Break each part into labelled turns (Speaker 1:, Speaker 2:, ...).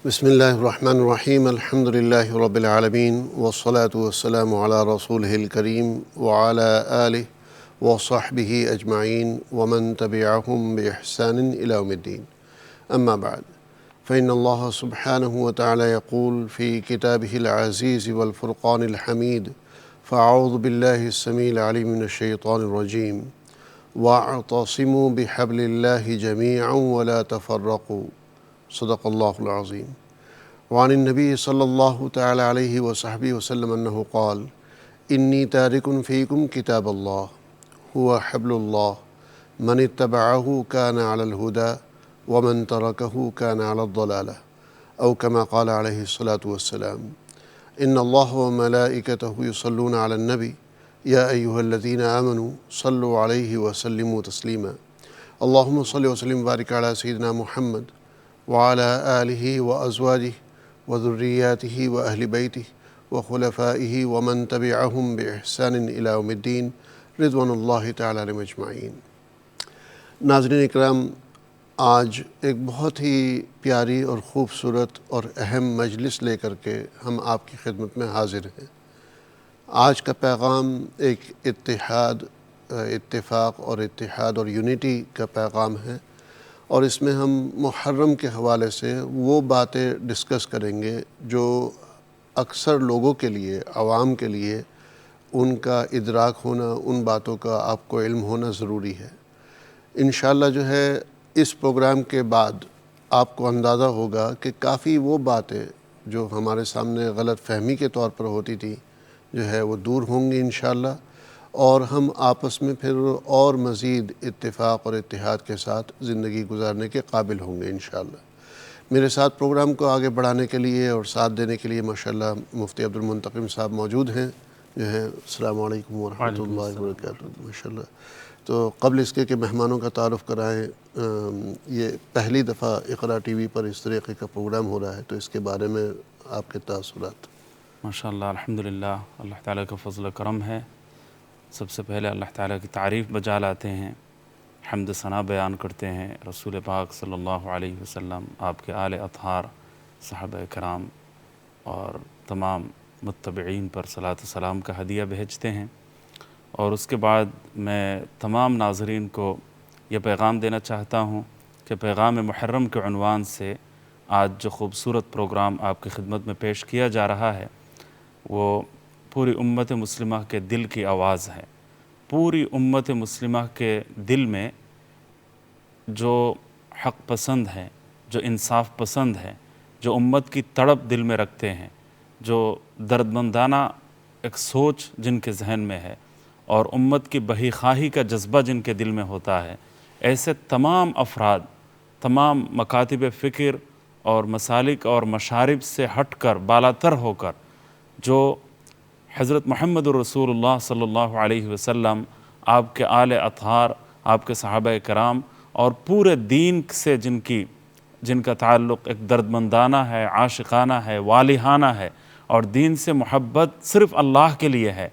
Speaker 1: بسم اللہ الرحمن الرحیم الحمد للہ رب العالمین والصلاة والسلام علی رسولہ الکریم وعلی آلہ وصحبہ اجمعین ومن تبعہم بإحسان إلی یوم الدین اما بعد فإن اللہ سبحانہ وتعالی یقول فی کتابہ العزیز والفرقان الحمید فاعوذ باللہ السمیع العلیم من الشیطان الرجیم واعتصموا بحبل اللہ جمیعا ولا تفرقوا صدق اللہ العظیم وعن النبی صلی اللہ تعالی علیہ وصحبہ وسلم انہ قال انی تارک فیکم کتاب اللہ هو حبل اللہ من اتبعہ کان علی الہدى ومن ترکہ کان علی الضلالہ او کما قال علیہ الصلاة والسلام ان اللہ وملائکتہ یصلون علی النبی یا ایہا الذین آمنوا صلوا علیہ وسلموا تسلیما اللہم صلی وسلم وبارک علی سیدنا محمد وعلى آلہ وازواجہ وذریاتہ واہل بیتہ وخلفائہ ومن تبعہم بإحسان إلی یوم الدین رضوان اللہ تعالی علیہم اجمعین۔ ناظرین اکرام، آج ایک بہت ہی پیاری اور خوبصورت اور اہم مجلس لے کر کے ہم آپ کی خدمت میں حاضر ہیں۔ آج کا پیغام ایک اتفاق اور اتحاد اور یونٹی کا پیغام ہے، اور اس میں ہم محرم کے حوالے سے وہ باتیں ڈسکس کریں گے جو اکثر لوگوں کے لیے، عوام کے لیے ان کا ادراک ہونا، ان باتوں کا آپ کو علم ہونا ضروری ہے۔ انشاءاللہ جو ہے اس پروگرام کے بعد آپ کو اندازہ ہوگا کہ کافی وہ باتیں جو ہمارے سامنے غلط فہمی کے طور پر ہوتی تھی جو ہے وہ دور ہوں گی انشاءاللہ، اور ہم آپس میں پھر اور مزید اتفاق اور اتحاد کے ساتھ زندگی گزارنے کے قابل ہوں گے انشاءاللہ۔ میرے ساتھ پروگرام کو آگے بڑھانے کے لیے اور ساتھ دینے کے لیے ماشاءاللہ مفتی عبدالمنتقم صاحب موجود ہیں جو ہیں۔ السلام علیکم ورحمۃ اللہ وبرکاتہ۔ ماشاءاللہ، تو قبل اس کے کہ مہمانوں کا تعارف کرائیں، یہ پہلی دفعہ اقرا ٹی وی پر اس طریقے کا پروگرام ہو رہا ہے، تو اس کے بارے میں آپ کے تاثرات۔
Speaker 2: ماشاءاللہ، الحمدللہ، اللہ تعالیٰ کا فضل و کرم ہے۔ سب سے پہلے اللہ تعالیٰ کی تعریف بجا لاتے ہیں، حمد ثنا بیان کرتے ہیں رسول پاک صلی اللہ علیہ وسلم، آپ کے آل اطہار، صحابہ کرام اور تمام متبعین پر صلاۃ و سلام کا ہدیہ بھیجتے ہیں۔ اور اس کے بعد میں تمام ناظرین کو یہ پیغام دینا چاہتا ہوں کہ پیغام محرم کے عنوان سے آج جو خوبصورت پروگرام آپ کی خدمت میں پیش کیا جا رہا ہے وہ پوری امت مسلمہ کے دل کی آواز ہے۔ پوری امت مسلمہ کے دل میں جو حق پسند ہے، جو انصاف پسند ہے، جو امت کی تڑپ دل میں رکھتے ہیں، جو دردمندانہ ایک سوچ جن کے ذہن میں ہے اور امت کی بہی خواہی کا جذبہ جن کے دل میں ہوتا ہے، ایسے تمام افراد، تمام مکاتب فکر اور مسالک اور مشارب سے ہٹ کر، بالاتر ہو کر، جو حضرت محمد الرسول اللہ صلی اللہ علیہ وسلم، آپ کے آل اطہار، آپ کے صحابہ کرام اور پورے دین سے جن کا تعلق ایک دردمندانہ ہے، عاشقانہ ہے، والہانہ ہے اور دین سے محبت صرف اللہ کے لیے ہے،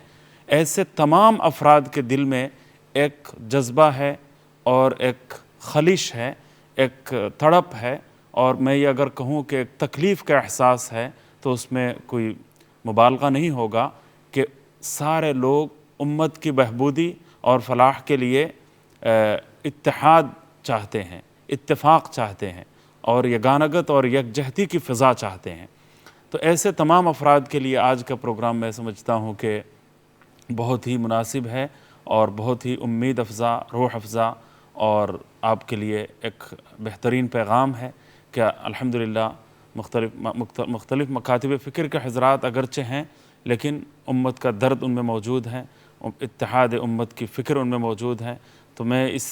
Speaker 2: ایسے تمام افراد کے دل میں ایک جذبہ ہے اور ایک خلش ہے، ایک تڑپ ہے، اور میں یہ اگر کہوں کہ ایک تکلیف کا احساس ہے تو اس میں کوئی مبالغہ نہیں ہوگا کہ سارے لوگ امت کی بہبودی اور فلاح کے لیے اتحاد چاہتے ہیں، اتفاق چاہتے ہیں اور یگانگت اور یکجہتی کی فضا چاہتے ہیں۔ تو ایسے تمام افراد کے لیے آج کا پروگرام میں سمجھتا ہوں کہ بہت ہی مناسب ہے اور بہت ہی امید افزا، روح افزا اور آپ کے لیے ایک بہترین پیغام ہے کہ الحمدللہ مختلف مکاتب فکر کے حضرات اگرچہ ہیں لیکن امت کا درد ان میں موجود ہے، اتحاد امت کی فکر ان میں موجود ہے۔ تو میں اس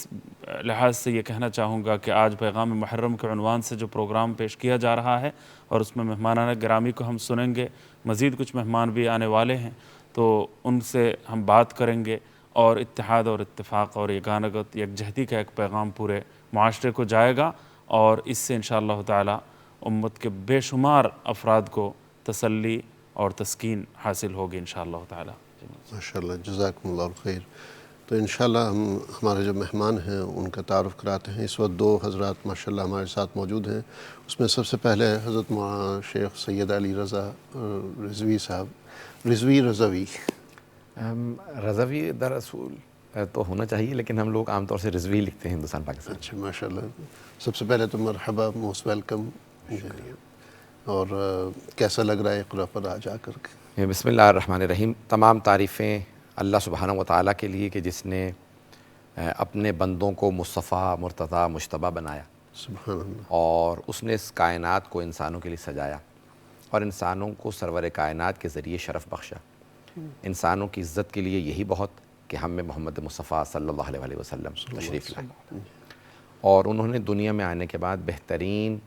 Speaker 2: لحاظ سے یہ کہنا چاہوں گا کہ آج پیغام محرم کے عنوان سے جو پروگرام پیش کیا جا رہا ہے اور اس میں مہمانان گرامی کو ہم سنیں گے، مزید کچھ مہمان بھی آنے والے ہیں، تو ان سے ہم بات کریں گے اور اتحاد اور اتفاق اور یگانگت، یکجہتی کا ایک پیغام پورے معاشرے کو جائے گا، اور اس سے انشاءاللہ تعالی امت کے بے شمار افراد کو تسلی اور تسکین حاصل ہوگی انشاءاللہ تعالی۔
Speaker 1: ماشاءاللہ، جزاکم اللہ خیر۔ تو انشاءاللہ ہم ہمارے جو مہمان ہیں ان کا تعارف کراتے ہیں۔ اس وقت 2 حضرات ماشاءاللہ ہمارے ساتھ موجود ہیں۔ اس میں سب سے پہلے حضرت شیخ سید علی رضا رضوی صاحب، رضوی رضوی
Speaker 3: رضوی دراصل تو ہونا چاہیے، لیکن ہم لوگ عام طور سے رضوی لکھتے ہیں ہندوستان پاکستان۔
Speaker 1: اچھا ماشاءاللہ، سب سے پہلے تو مرحبا، موسٹ ویلکم، اور کیسا لگ رہا ہے اقرا پر آج آ کر کے؟
Speaker 3: بسم اللہ الرحمن الرحیم۔ تمام تعریفیں اللہ سبحانہ و تعالیٰ کے لیے کہ جس نے اپنے بندوں کو مصطفیٰ، مرتضیٰ، مجتبیٰ بنایا،
Speaker 1: سبحان اللہ۔
Speaker 3: اور اس نے اس کائنات کو انسانوں کے لیے سجایا اور انسانوں کو سرور کائنات کے ذریعے شرف بخشا۔ انسانوں کی عزت کے لیے یہی بہت کہ ہم میں محمد مصطفیٰ صلی اللہ علیہ وسلم تشریف لائے، اور انہوں نے دنیا میں آنے کے بعد بہترین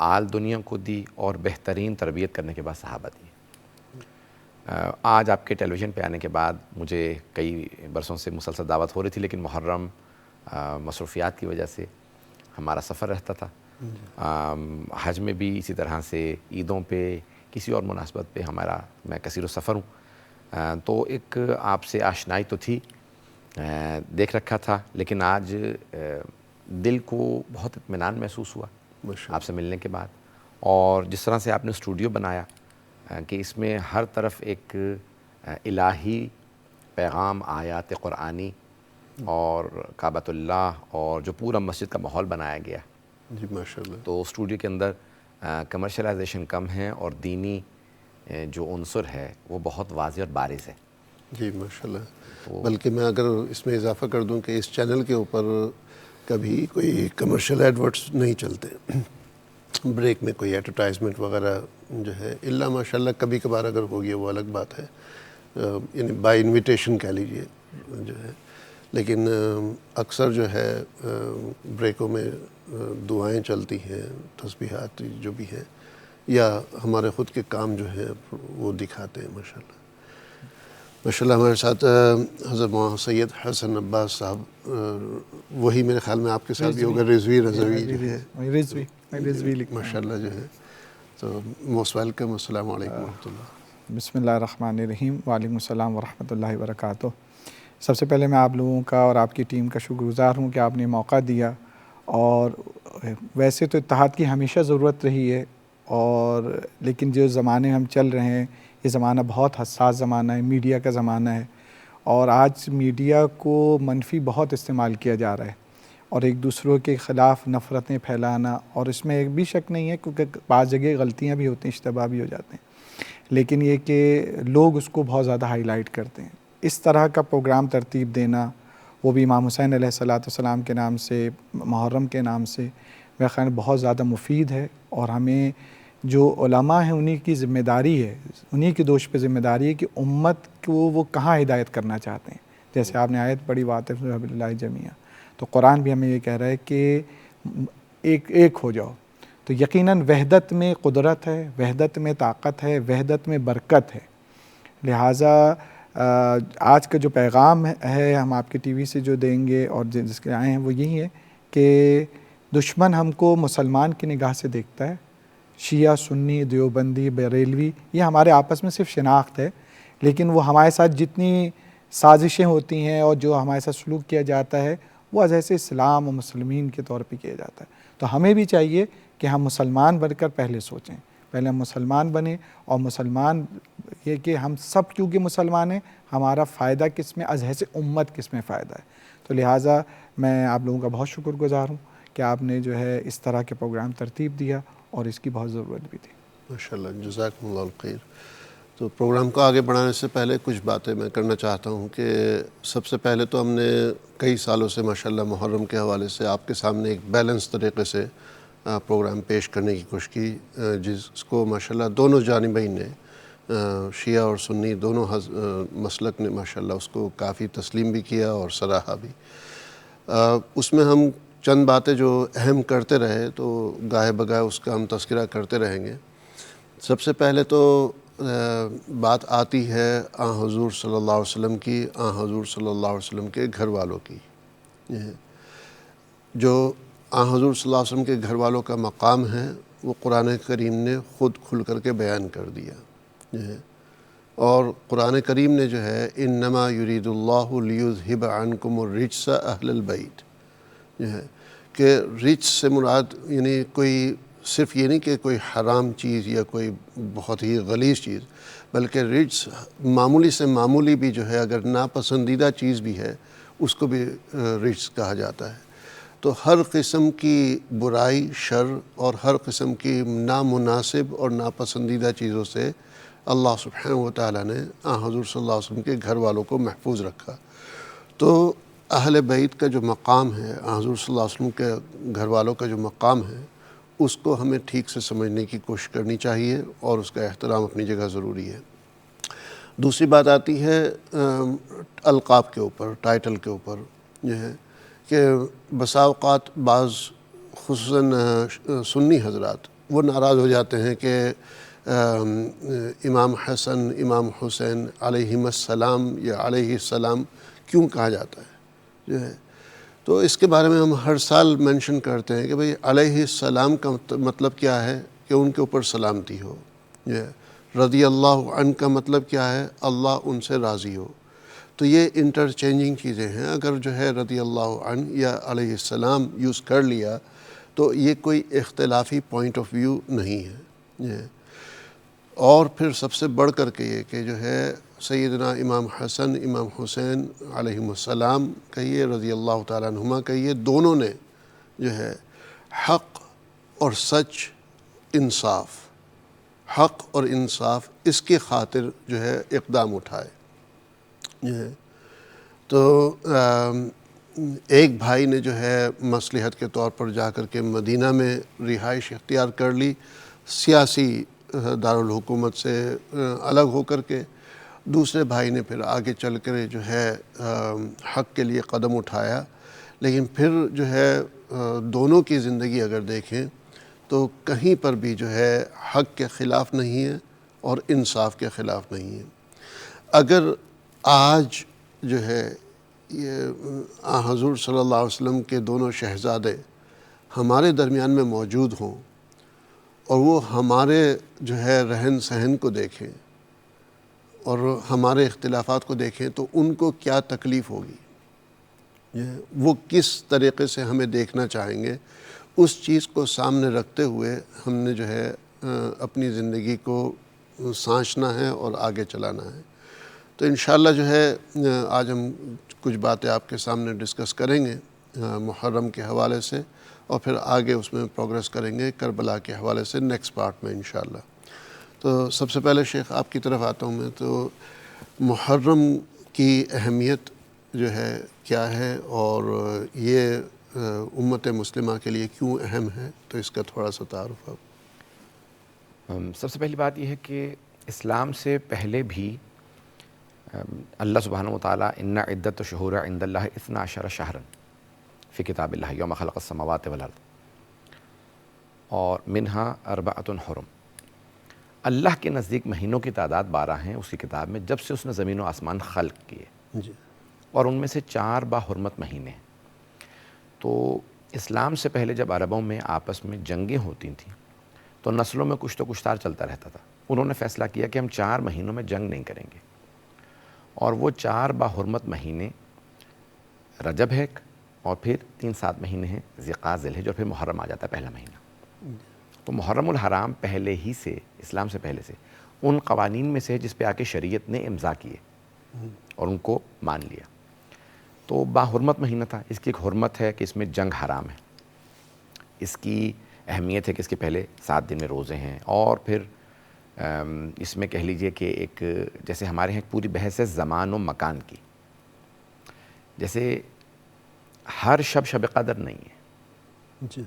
Speaker 3: آل دنیا کو دی اور بہترین تربیت کرنے کے بعد صحابہ دی۔ آج آپ کے ٹیلی ویژن پہ آنے کے بعد مجھے کئی برسوں سے مسلسل دعوت ہو رہی تھی، لیکن محرم مصروفیات کی وجہ سے ہمارا سفر رہتا تھا۔ حج میں بھی اسی طرح سے، عیدوں پہ، کسی اور مناسبت پہ میں کثیر السفر ہوں، تو ایک آپ سے آشنائی تو تھی، دیکھ رکھا تھا، لیکن آج دل کو بہت اطمینان محسوس ہوا آپ سے ملنے کے بعد۔ اور جس طرح سے آپ نے اسٹوڈیو بنایا کہ اس میں ہر طرف ایک الہی پیغام، آیات قرآنی اور کعبۃ اللہ اور جو پورا مسجد کا ماحول بنایا گیا،
Speaker 1: جی ماشاءاللہ،
Speaker 3: تو اسٹوڈیو کے اندر کمرشلائزیشن کم ہے اور دینی جو عنصر ہے وہ بہت واضح اور بارز ہے۔
Speaker 1: جی ماشاءاللہ، بلکہ میں اگر اس میں اضافہ کر دوں کہ اس چینل کے اوپر کبھی کوئی کمرشل ایڈورٹس نہیں چلتے، بریک میں کوئی ایڈورٹائزمنٹ وغیرہ جو ہے، الا ماشاءاللہ کبھی کبھار اگر ہوگی وہ الگ بات ہے، یعنی بائی انویٹیشن کہہ لیجئے جو ہے، لیکن اکثر جو ہے بریکوں میں دعائیں چلتی ہیں، تسبیحات جو بھی ہیں، یا ہمارے خود کے کام جو ہیں وہ دکھاتے ہیں ماشاءاللہ۔ ماشاءاللہ ہمارے ساتھ حضرت سید حسن عباس صاحب، وہی میرے خیال میں آپ کے ساتھ بھی ہوگا، رضوی رضوی جو ہے،
Speaker 4: رضوی لکھنا
Speaker 1: ماشاءاللہ جو ہے، تو موسٹ ویلکم، السلام علیکم ورحمۃ اللہ۔
Speaker 4: بسم اللہ الرحمن الرحیم، وعلیکم السلام ورحمۃ اللہ وبرکاتہ۔ سب سے پہلے میں آپ لوگوں کا اور آپ کی ٹیم کا شکر گزار ہوں کہ آپ نے موقع دیا، اور ویسے تو اتحاد کی ہمیشہ ضرورت رہی ہے، اور لیکن جو زمانے ہم چل رہے ہیں، یہ زمانہ بہت حساس زمانہ ہے، میڈیا کا زمانہ ہے، اور آج میڈیا کو منفی بہت استعمال کیا جا رہا ہے، اور ایک دوسروں کے خلاف نفرتیں پھیلانا، اور اس میں ایک بھی شک نہیں ہے کیونکہ بعض جگہ غلطیاں بھی ہوتی ہیں، اشتباہ بھی ہو جاتے ہیں، لیکن یہ کہ لوگ اس کو بہت زیادہ ہائی لائٹ کرتے ہیں۔ اس طرح کا پروگرام ترتیب دینا، وہ بھی امام حسین علیہ السلام کے نام سے، محرم کے نام سے، میرے خیال میں بہت زیادہ مفید ہے، اور ہمیں جو علماء ہیں انہی کی ذمہ داری ہے، انہی کی دوش پہ ذمہ داری ہے کہ امت کو وہ کہاں ہدایت کرنا چاہتے ہیں۔ جیسے آپ نے آیت پڑھی وَاعْتَصِمُوا بِحَبْلِ اللَّهِ جَمِيعًا، تو قرآن بھی ہمیں یہ کہہ رہا ہے کہ ایک ہو جاؤ، تو یقیناً وحدت میں قدرت ہے، وحدت میں طاقت ہے، وحدت میں برکت ہے۔ لہٰذا آج کا جو پیغام ہے ہم آپ کے ٹی وی سے جو دیں گے اور جس کے آئے ہیں وہ یہی ہے کہ دشمن ہم کو مسلمان کی نگاہ سے دیکھتا ہے، شیعہ، سنی، دیوبندی، بریلوی، یہ ہمارے آپس میں صرف شناخت ہے، لیکن وہ ہمارے ساتھ جتنی سازشیں ہوتی ہیں اور جو ہمارے ساتھ سلوک کیا جاتا ہے وہ از ایسے اسلام و مسلمین کے طور پہ کیا جاتا ہے۔ تو ہمیں بھی چاہیے کہ ہم مسلمان بن کر پہلے سوچیں، پہلے ہم مسلمان بنیں، اور مسلمان یہ کہ ہم سب کیونکہ مسلمان ہیں، ہمارا فائدہ کس میں، از ایسے امت کس میں فائدہ ہے۔ تو لہٰذا میں آپ لوگوں کا بہت شکر گزار ہوں کہ آپ نے جو ہے اس طرح کے پروگرام ترتیب دیا، اور اس کی بہت ضرورت بھی تھی۔
Speaker 1: ماشاءاللہ، جزاکم اللہ الخیر۔ تو پروگرام کو آگے بڑھانے سے پہلے کچھ باتیں میں کرنا چاہتا ہوں کہ سب سے پہلے تو ہم نے کئی سالوں سے ماشاءاللہ محرم کے حوالے سے آپ کے سامنے ایک بیلنس طریقے سے پروگرام پیش کرنے کی کوشش کی، جس کو ماشاءاللہ دونوں جانبین نے، شیعہ اور سنی دونوں مسلک نے ماشاءاللہ اس کو کافی تسلیم بھی کیا اور سراہا بھی۔ اس میں ہم چند باتیں جو اہم کرتے رہے تو گاہے بگاہے اس کا ہم تذکرہ کرتے رہیں گے۔ سب سے پہلے تو بات آتی ہے حضور صلی اللہ علیہ وسلم کی، حضور صلی اللہ علیہ وسلم کے گھر والوں کی، جو حضور صلی اللہ علیہ وسلم کے گھر والوں کا مقام ہے وہ قرآن کریم نے خود کھل کر کے بیان کر دیا، اور قرآن کریم نے جو ہے انما یرید اللہ لیذہب عنکم الرجس اہل البیت جو ہے کہ رجس سے مراد یعنی کوئی صرف یہ نہیں کہ کوئی حرام چیز یا کوئی بہت ہی غلیظ چیز، بلکہ رجس معمولی سے معمولی بھی جو ہے اگر ناپسندیدہ چیز بھی ہے اس کو بھی رجس کہا جاتا ہے۔ تو ہر قسم کی برائی، شر اور ہر قسم کی نامناسب اور ناپسندیدہ چیزوں سے اللہ سبحانہ و تعالیٰ نے حضور صلی اللہ علیہ وسلم کے گھر والوں کو محفوظ رکھا۔ تو اہل بیت کا جو مقام ہے، حضور صلی اللہ علیہ وسلم کے گھر والوں کا جو مقام ہے، اس کو ہمیں ٹھیک سے سمجھنے کی کوشش کرنی چاہیے اور اس کا احترام اپنی جگہ ضروری ہے۔ دوسری بات آتی ہے القاب کے اوپر، ٹائٹل کے اوپر جو ہے کہ بسا اوقات بعض خصوصاً سنی حضرات وہ ناراض ہو جاتے ہیں کہ امام حسن، امام حسین علیہم السلام یا علیہ السلام کیوں کہا جاتا ہے جو ہے۔ تو اس کے بارے میں ہم ہر سال مینشن کرتے ہیں کہ بھئی علیہ السلام کا مطلب کیا ہے کہ ان کے اوپر سلامتی ہو، جو ہے رضی اللہ عنہ کا مطلب کیا ہے اللہ ان سے راضی ہو۔ تو یہ انٹرچینجنگ چیزیں ہیں، اگر جو ہے رضی اللہ عنہ یا علیہ السلام یوز کر لیا تو یہ کوئی اختلافی پوائنٹ آف ویو نہیں ہے جو ہے۔ اور پھر سب سے بڑھ کر کے یہ کہ جو ہے سیدنا امام حسن، امام حسین علیہم السلام کہیے، رضی اللہ تعالیٰ عنہما کہیے، دونوں نے جو ہے حق اور سچ، انصاف، حق اور انصاف اس کی خاطر جو ہے اقدام اٹھائے جو ہے۔ تو ایک بھائی نے جو ہے مصلحت کے طور پر جا کر کے مدینہ میں رہائش اختیار کر لی، سیاسی دارالحکومت سے الگ ہو کر کے۔ دوسرے بھائی نے پھر آگے چل کر جو ہے حق کے لیے قدم اٹھایا، لیکن پھر جو ہے دونوں کی زندگی اگر دیکھیں تو کہیں پر بھی جو ہے حق کے خلاف نہیں ہے اور انصاف کے خلاف نہیں ہے۔ اگر آج جو ہے یہ حضور صلی اللہ علیہ وسلم کے دونوں شہزادے ہمارے درمیان میں موجود ہوں اور وہ ہمارے جو ہے رہن سہن کو دیکھیں اور ہمارے اختلافات کو دیکھیں تو ان کو کیا تکلیف ہوگی، وہ کس طریقے سے ہمیں دیکھنا چاہیں گے، اس چیز کو سامنے رکھتے ہوئے ہم نے جو ہے اپنی زندگی کو سانچنا ہے اور آگے چلانا ہے۔ تو انشاءاللہ جو ہے آج ہم کچھ باتیں آپ کے سامنے ڈسکس کریں گے محرم کے حوالے سے، اور پھر آگے اس میں پروگریس کریں گے کربلا کے حوالے سے نیکسٹ پارٹ میں انشاءاللہ۔ تو سب سے پہلے شیخ آپ کی طرف آتا ہوں میں، تو محرم کی اہمیت جو ہے کیا ہے اور یہ امت مسلمہ کے لیے کیوں اہم ہے، تو اس کا تھوڑا سا تعارف آپ۔
Speaker 3: سب سے پہلی بات یہ ہے کہ اسلام سے پہلے بھی اللہ سبحانہ وتعالیٰ ان عدت الشہور عند اللہ 12 شہرا فی کتاب اللہ یوم خلق السماوات والارض اور منہا 4 حرم، اللہ کے نزدیک مہینوں کی تعداد 12 ہیں اس کی کتاب میں جب سے اس نے زمین و آسمان خلق کیے،
Speaker 1: جی،
Speaker 3: اور ان میں سے 4 باحرمت مہینے ہیں۔ تو اسلام سے پہلے جب عربوں میں آپس میں جنگیں ہوتی تھیں تو نسلوں میں کچھ تو کچھ چلتا رہتا تھا۔ انہوں نے فیصلہ کیا کہ ہم 4 مہینوں میں جنگ نہیں کریں گے، اور وہ 4 باحرمت مہینے رجب ہے اور پھر 3-7 مہینے ہیں ذی-القعدہ، ذی-الحجہ، اور پھر محرم آ جاتا ہے پہلا مہینہ۔ تو محرم الحرام پہلے ہی سے، اسلام سے پہلے سے ان قوانین میں سے جس پہ آ کے شریعت نے امضا کیے اور ان کو مان لیا۔ تو باحرمت مہینہ تھا، اس کی ایک حرمت ہے کہ اس میں جنگ حرام ہے، اس کی اہمیت ہے کہ اس کے پہلے 7 دن میں روزے ہیں، اور پھر اس میں کہہ لیجئے کہ ایک جیسے ہمارے ہیں پوری بحث ہے زمان و مکان کی، جیسے ہر شب قدر نہیں ہے،
Speaker 1: جی،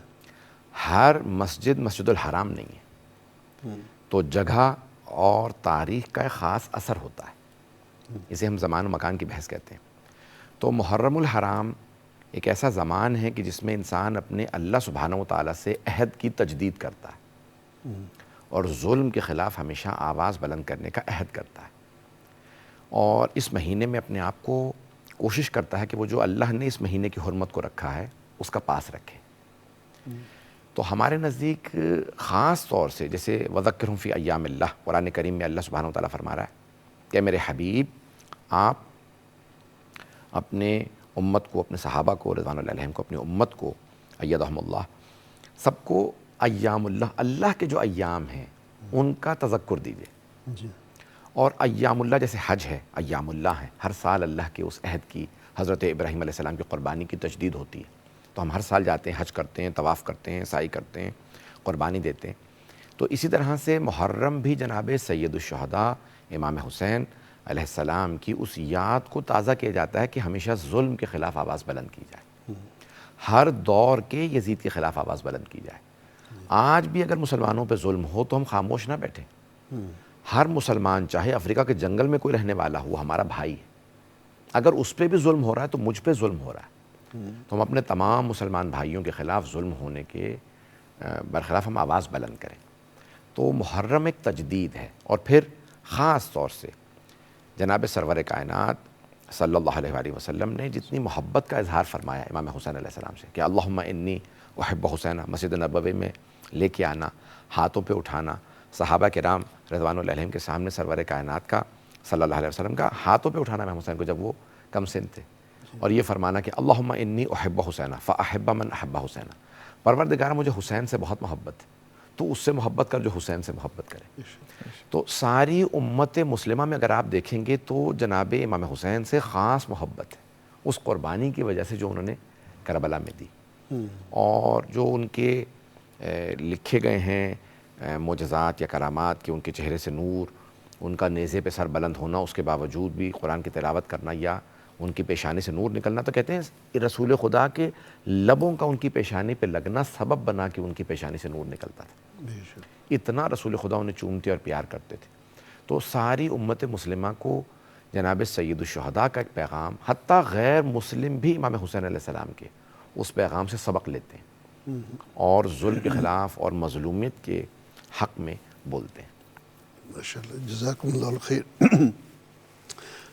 Speaker 3: ہر مسجد الحرام نہیں ہے، تو جگہ اور تاریخ کا ایک خاص اثر ہوتا ہے، اسے ہم زمان و مکان کی بحث کہتے ہیں۔ تو محرم الحرام ایک ایسا زمان ہے کہ جس میں انسان اپنے اللہ سبحانہ و تعالیٰ سے عہد کی تجدید کرتا ہے اور ظلم کے خلاف ہمیشہ آواز بلند کرنے کا عہد کرتا ہے، اور اس مہینے میں اپنے آپ کو کوشش کرتا ہے کہ وہ جو اللہ نے اس مہینے کی حرمت کو رکھا ہے اس کا پاس رکھے۔ تو ہمارے نزدیک خاص طور سے جیسے وذکرہم فی ایام اللہ، قرآن کریم میں اللہ سبحانہ و تعالیٰ فرما رہا ہے کہ میرے حبیب آپ اپنے امت کو، اپنے صحابہ کو رضوان اللہ علیہم کو، اپنی امت کو ایدہم اللہ، سب کو ایام اللہ، اللہ کے جو ایام ہیں ان کا تذکر دیجیے.
Speaker 1: جی
Speaker 3: اور ایام اللہ جیسے حج ہے، ایام اللہ ہے، ہر سال اللہ کے اس عہد کی، حضرت ابراہیم علیہ السلام کی قربانی کی تجدید ہوتی ہے. تو ہم ہر سال جاتے ہیں، حج کرتے ہیں، طواف کرتے ہیں، سعی کرتے ہیں، قربانی دیتے ہیں. تو اسی طرح سے محرم بھی جناب سید الشہداء امام حسین علیہ السلام کی اس یاد کو تازہ کیا جاتا ہے کہ ہمیشہ ظلم کے خلاف آواز بلند کی جائے، ہر دور کے یزید کے خلاف آواز بلند کی جائے. آج بھی اگر مسلمانوں پہ ظلم ہو تو ہم خاموش نہ بیٹھیں. ہر مسلمان، چاہے افریقہ کے جنگل میں کوئی رہنے والا ہو، ہمارا بھائی ہے. اگر اس پہ بھی ظلم ہو رہا ہے تو مجھ پہ ظلم ہو رہا ہے. تو ہم اپنے تمام مسلمان بھائیوں کے خلاف ظلم ہونے کے برخلاف ہم آواز بلند کریں. تو محرم ایک تجدید ہے. اور پھر خاص طور سے جناب سرور کائنات صلی اللہ علیہ وآلہ وسلم نے جتنی محبت کا اظہار فرمایا امام حسین علیہ السلام سے کہ اللہم انی احب حسین، مسجد نبوی میں لے کے آنا، ہاتھوں پہ اٹھانا، صحابہ کرام رضوان اللہ علیہم کے سامنے سرور کائنات کا صلی اللہ علیہ وسلم کا ہاتھوں پہ اٹھانا امام حسین کو جب وہ کم سن تھے، اور یہ فرمانا کہ اللہم انی احب حسین فاحب من احب حسین، پروردگار مجھے حسین سے بہت محبت ہے تو اس سے محبت کر جو حسین سے محبت کرے. تو ساری امت مسلمہ میں اگر آپ دیکھیں گے تو جناب امام حسین سے خاص محبت ہے، اس قربانی کی وجہ سے جو انہوں نے کربلا میں دی، اور جو ان کے لکھے گئے ہیں معجزات یا کرامات کہ ان کے چہرے سے نور، ان کا نیزے پہ سر بلند ہونا، اس کے باوجود بھی قرآن کی تلاوت کرنا، یا ان کی پیشانی سے نور نکلنا. تو کہتے ہیں رسول خدا کے لبوں کا ان کی پیشانی پہ لگنا سبب بنا کہ ان کی پیشانی سے نور نکلتا تھا. اتنا رسول خدا انہیں چومتے اور پیار کرتے تھے. تو ساری امت مسلمہ کو جناب سید الشہداء کا ایک پیغام، حتیٰ غیر مسلم بھی امام حسین علیہ السلام کے اس پیغام سے سبق لیتے ہیں اور ظلم کے خلاف اور مظلومیت کے حق میں بولتے ہیں.
Speaker 1: ماشاءاللہ، جزاکم اللہ الخیر.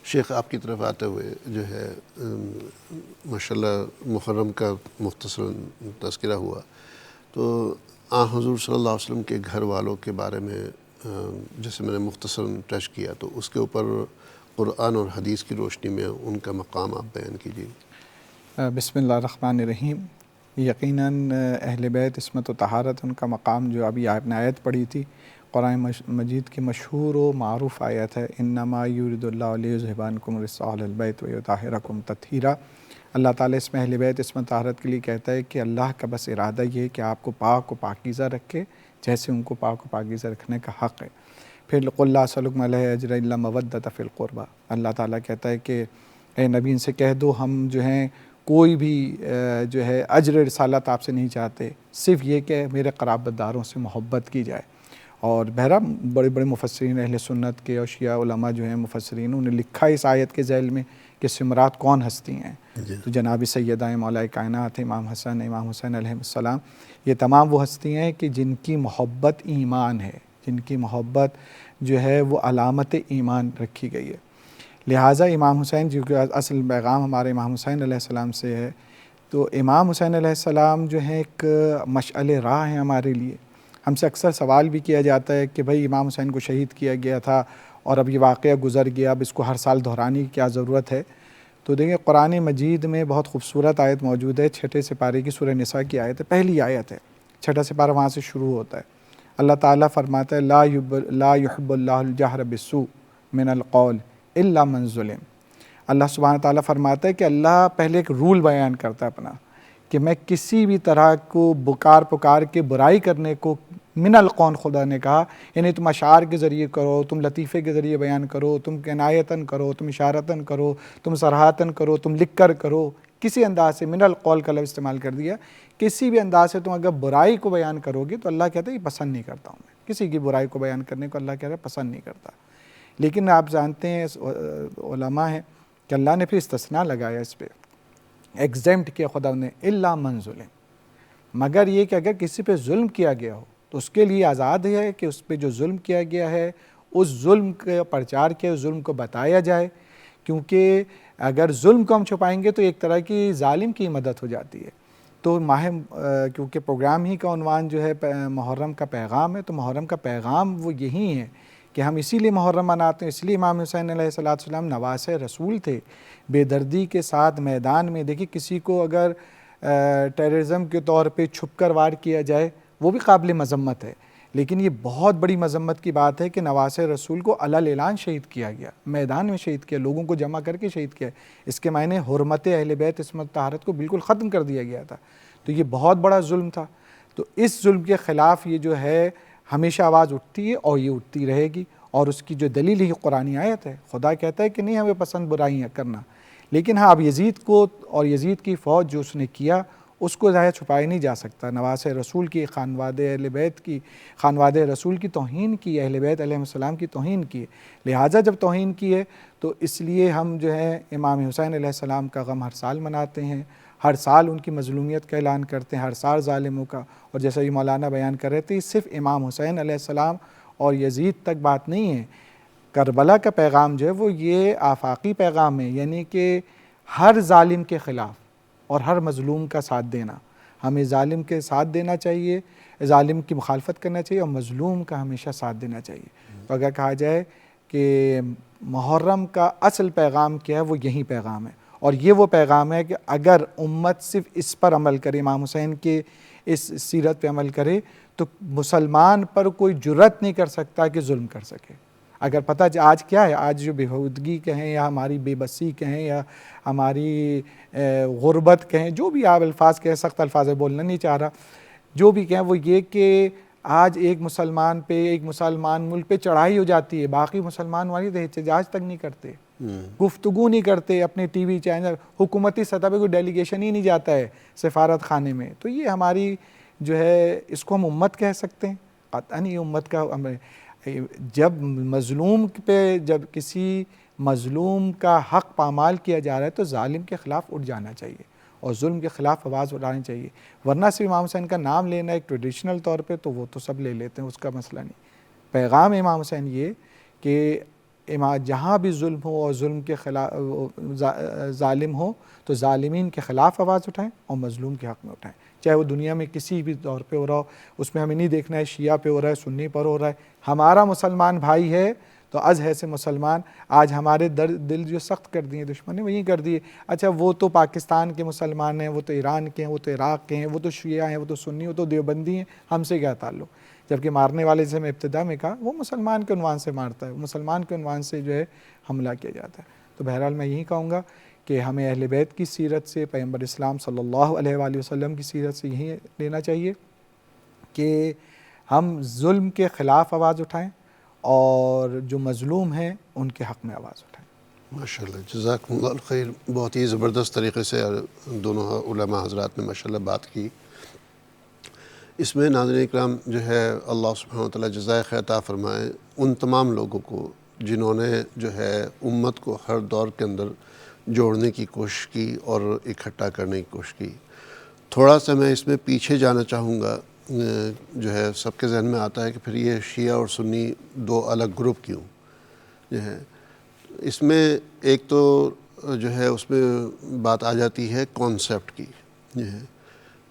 Speaker 1: شیخ آپ کی طرف آتے ہوئے جو ہے ماشاءاللہ محرم کا مختصر تذکرہ ہوا، تو حضور صلی اللہ علیہ وسلم کے گھر والوں کے بارے میں جیسے میں نے مختصر ٹچ کیا، تو اس کے اوپر قرآن اور حدیث کی روشنی میں ان کا مقام آپ بیان کیجیے.
Speaker 4: بسم اللہ الرحمن الرحیم. یقیناً اہل بیت عصمت و طہارت، ان کا مقام جو ابھی آپ نے آیت پڑھی تھی، قرآن مجید کی مشہور و معروف آیت ہے، انما یرید اللہ لیذھب عنکم الرجس اہل البیت ویطہرکم تطہیرا. اللہ تعالیٰ اس میں اہل بیت عصمت طہارت کے لیے کہتا ہے کہ اللہ کا بس ارادہ یہ ہے کہ آپ کو پاک و پاکیزہ رکھے جیسے ان کو پاک و پاکیزہ رکھنے کا حق ہے. پھر قل لا اسألکم علیہ اجرا الا مودۃ فی القربى. اللہ تعالیٰ کہتا ہے کہ اے نبی ان سے کہہ دو ہم جو ہیں کوئی بھی جو ہے اجر رسالت آپ سے نہیں چاہتے، صرف یہ کہ میرے قرابت داروں سے محبت کی جائے. اور بہرحال بڑے بڑے مفسرین اہل سنت کے اور شیعہ علماء جو ہیں مفسرین، انہوں نے لکھا اس آیت کے ذیل میں کہ ثمرات کون ہستی ہیں. تو جناب سیدہ مولا کائنات امام حسن امام حسین علیہ السلام، یہ تمام وہ ہستیاں ہیں کہ جن کی محبت ایمان ہے، جن کی محبت جو ہے وہ علامت ایمان رکھی گئی ہے. لہٰذا امام حسین جو کہ اصل پیغام ہمارے امام حسین علیہ السلام سے ہے، تو امام حسین علیہ السلام جو ہے ایک مشعل راہ ہیں ہمارے لیے. ہم سے اکثر سوال بھی کیا جاتا ہے کہ بھائی امام حسین کو شہید کیا گیا تھا اور اب یہ واقعہ گزر گیا، اب اس کو ہر سال دہرانے کی کیا ضرورت ہے. تو دیکھیں قرآن مجید میں بہت خوبصورت آیت موجود ہے، 6 سپارے کی سورہ نساء کی آیت ہے، پہلی آیت ہے، 6 سپارہ وہاں سے شروع ہوتا ہے. اللہ تعالیٰ فرماتا ہے لا يحب اللہ الجہر بالسوء من القول الا من ظلم. اللہ سبحانہ تعالیٰ فرماتا ہے کہ اللہ پہلے ایک رول بیان کرتا ہے اپنا کہ میں کسی بھی طرح کو پکار کے برائی کرنے کو من القول، خدا نے کہا یعنی تم اشعار کے ذریعے کرو، تم لطیفے کے ذریعے بیان کرو، تم کنایتاً کرو، تم اشارتاً کرو، تم صراحتاً کرو، تم لکھ کر کرو، کسی انداز سے من القول کا لفظ استعمال کر دیا. کسی بھی انداز سے تم اگر برائی کو بیان کرو گے تو اللہ کہتا ہے یہ پسند نہیں کرتا ہوں میں. کسی کی برائی کو بیان کرنے کو اللہ کہتا ہے پسند نہیں کرتا. لیکن آپ جانتے ہیں علماء ہیں کہ اللہ نے پھر استثناء لگایا اس پہ، ایگزیمپٹ کیا خدا نے، الا من ظلم، مگر یہ کہ اگر کسی پہ ظلم کیا گیا ہو تو اس کے لیے آزاد ہے کہ اس پہ جو ظلم کیا گیا ہے اس ظلم کا پرچار کیا، اس ظلم کو بتایا جائے. کیونکہ اگر ظلم کو ہم چھپائیں گے تو ایک طرح کی ظالم کی مدد ہو جاتی ہے. تو کیونکہ پروگرام ہی کا عنوان جو ہے محرم کا پیغام ہے، تو محرم کا پیغام وہ یہی ہے کہ ہم اسی لیے محرم مناتے ہیں، اس لیے امام حسین علیہ السلام نواسہ رسول تھے، بے دردی کے ساتھ میدان میں. دیکھیے کسی کو اگر ٹیررزم کے طور پہ چھپ کر وار کیا جائے وہ بھی قابل مذمت ہے، لیکن یہ بہت بڑی مذمت کی بات ہے کہ نواسہ رسول کو علل اعلان شہید کیا گیا، میدان میں شہید کیا، لوگوں کو جمع کر کے شہید کیا. اس کے معنی حرمت اہل بیت عصمت طہارت کو بالکل ختم کر دیا گیا تھا. تو یہ بہت بڑا ظلم تھا. تو اس ظلم کے خلاف یہ جو ہے ہمیشہ آواز اٹھتی ہے اور یہ اٹھتی رہے گی. اور اس کی جو دلیل ہی قرآنی آیت ہے، خدا کہتا ہے کہ نہیں ہمیں پسند برائیاں کرنا، لیکن ہاں اب یزید کو اور یزید کی فوج جو اس نے کیا اس کو ظاہر چھپایا نہیں جا سکتا. نواسہ رسول کی، خانوادہ اہل بیت کی، خانوادہ رسول کی توہین کی، اہل بیت علیہ السلام کی توہین کی. لہٰذا جب توہین کی ہے تو اس لیے ہم جو ہے امام حسین علیہ السلام کا غم ہر سال مناتے ہیں، ہر سال ان کی مظلومیت کا اعلان کرتے ہیں، ہر سال ظالموں کا. اور جیسا یہ مولانا بیان کر رہے تھے، صرف امام حسین علیہ السلام اور یزید تک بات نہیں ہے. کربلا کا پیغام جو ہے وہ یہ آفاقی پیغام ہے، یعنی کہ ہر ظالم کے خلاف اور ہر مظلوم کا ساتھ دینا. ہمیں ظالم کے ساتھ دینا چاہیے، ظالم کی مخالفت کرنا چاہیے، اور مظلوم کا ہمیشہ ساتھ دینا چاہیے. تو اگر کہا جائے کہ محرم کا اصل پیغام کیا ہے، وہ یہی پیغام ہے. اور یہ وہ پیغام ہے کہ اگر امت صرف اس پر عمل کرے، امام حسین کے اس سیرت پہ عمل کرے، تو مسلمان پر کوئی جرأت نہیں کر سکتا کہ ظلم کر سکے. اگر پتہ آج کیا ہے، آج جو بےہودگی کہیں یا ہماری بے بسی کہیں یا ہماری غربت کہیں، جو بھی آپ الفاظ کہیں، سخت الفاظ بولنا نہیں چاہ رہا، جو بھی کہیں وہ یہ کہ آج ایک مسلمان پہ، ایک مسلمان ملک پہ چڑھائی ہو جاتی ہے، باقی مسلمان والی احتجاج تک نہیں کرتے، گفتگو نہیں کرتے، اپنے ٹی وی چینل، حکومتی سطح پہ کوئی ڈیلیگیشن ہی نہیں جاتا ہے سفارت خانے میں. تو یہ ہماری جو ہے اس کو ہم امت کہہ سکتے ہیں؟ قطعاً یہ امت کا. جب مظلوم پہ، جب کسی مظلوم کا حق پامال کیا جا رہا ہے تو ظالم کے خلاف اٹھ جانا چاہیے اور ظلم کے خلاف آواز اٹھانی چاہیے. ورنہ صرف امام حسین کا نام لینا ایک ٹریڈیشنل طور پہ تو وہ تو سب لے لیتے ہیں، اس کا مسئلہ نہیں. پیغام امام حسین یہ کہ جہاں بھی ظلم ہو اور ظلم کے خلاف ظالم ہو تو ظالمین کے خلاف آواز اٹھائیں اور مظلوم کے حق میں اٹھائیں، چاہے وہ دنیا میں کسی بھی دور پہ ہو رہا ہو. اس میں ہمیں نہیں دیکھنا ہے شیعہ پہ ہو رہا ہے، سنی پر ہو رہا ہے. ہمارا مسلمان بھائی ہے تو از ہے سے مسلمان. آج ہمارے دل جو سخت کر دیے دشمن نے، وہی کر دیے. اچھا وہ تو پاکستان کے مسلمان ہیں، وہ تو ایران کے ہیں، وہ تو عراق کے ہیں، وہ تو شیعہ ہیں، وہ تو سنی، وہ تو دیوبندی ہیں، ہم سے کیا تعلق؟ جبکہ مارنے والے جیسے میں ابتدا میں کہا وہ مسلمان کے عنوان سے مارتا ہے، مسلمان کے عنوان سے جو ہے حملہ کیا جاتا ہے. تو بہرحال میں یہی کہوں گا کہ ہمیں اہل بیت کی سیرت سے، پیغمبر اسلام صلی اللہ علیہ وآلہ وسلم کی سیرت سے یہی لینا چاہیے کہ ہم ظلم کے خلاف آواز اٹھائیں اور جو مظلوم ہیں ان کے حق میں آواز اٹھائیں.
Speaker 1: ماشاءاللہ، جزاکم اللہ الخیر. بہت ہی زبردست طریقے سے دونوں علماء حضرات نے ماشاءاللہ بات کی. اس میں ناظرین اکرام جو ہے اللہ سبحانہ وتعالیٰ جزائے خیر عطا فرمائے ان تمام لوگوں کو جنہوں نے جو ہے امت کو ہر دور کے اندر جوڑنے کی کوشش کی اور اکٹھا کرنے کی کوشش کی. تھوڑا سا میں اس میں پیچھے جانا چاہوں گا. جو ہے سب کے ذہن میں آتا ہے کہ پھر یہ شیعہ اور سنی دو الگ گروپ کیوں جو ہے. اس میں ایک تو جو ہے اس میں بات آ جاتی ہے کانسیپٹ کی.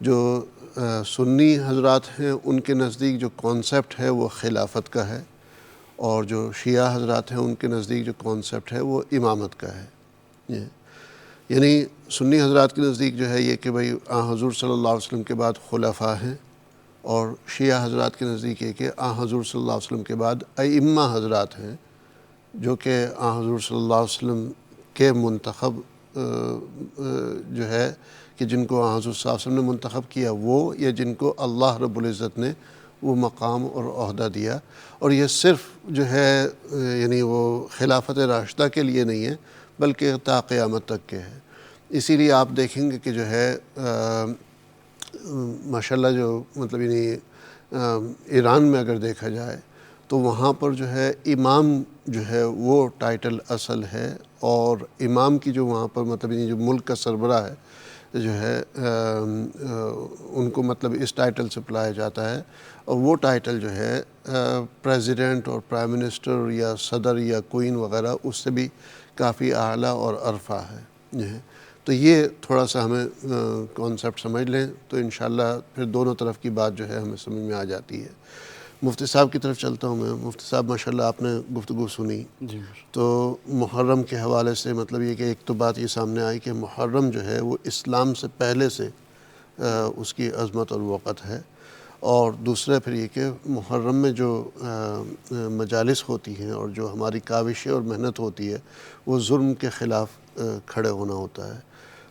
Speaker 1: جو سنی حضرات ہیں ان کے نزدیک جو کانسیپٹ ہے وہ خلافت کا ہے، اور جو شیعہ حضرات ہیں ان کے نزدیک جو کانسیپٹ ہے وہ امامت کا ہے. یعنی سنی حضرات کے نزدیک جو ہے یہ کہ بھئی حضور صلی اللہ علیہ وسلم کے بعد خلفاء ہیں، اور شیعہ حضرات کے نزدیک یہ کہ حضور صلی اللہ علیہ وسلم کے بعد ائمہ حضرات ہیں جو کہ حضور صلی اللہ علیہ وسلم کے منتخب جو ہے کہ جن کو حضور صلی اللہ علیہ وسلم نے منتخب کیا وہ، یا جن کو اللہ رب العزت نے وہ مقام اور عہدہ دیا. اور یہ صرف جو ہے یعنی وہ خلافت راشدہ کے لیے نہیں ہے بلکہ تا قیامت تک کے ہے. اسی لیے آپ دیکھیں گے کہ جو ہے ماشاءاللہ جو مطلب یعنی ایران میں اگر دیکھا جائے تو وہاں پر جو ہے امام جو ہے وہ ٹائٹل اصل ہے، اور امام کی جو وہاں پر مطلب یعنی جو ملک کا سربراہ ہے جو ہے ان کو مطلب اس ٹائٹل سے بلایا جاتا ہے، اور وہ ٹائٹل جو ہے پریزیڈنٹ اور پرائم منسٹر یا صدر یا کوئین وغیرہ اس سے بھی کافی اعلیٰ اور ارفع ہے. تو یہ تھوڑا سا ہمیں کانسیپٹ سمجھ لیں تو انشاءاللہ پھر دونوں طرف کی بات جو ہے ہمیں سمجھ میں آ جاتی ہے. مفتی صاحب کی طرف چلتا ہوں میں. مفتی صاحب ماشاءاللہ آپ نے گفتگو سنی
Speaker 2: جی
Speaker 1: تو محرم کے حوالے سے مطلب یہ کہ ایک تو بات یہ سامنے آئی کہ محرم جو ہے وہ اسلام سے پہلے سے اس کی عظمت اور وقت ہے، اور دوسرا پھر یہ کہ محرم میں جو مجالس ہوتی ہیں اور جو ہماری کاوشیں اور محنت ہوتی ہے وہ ظلم کے خلاف کھڑے ہونا ہوتا ہے.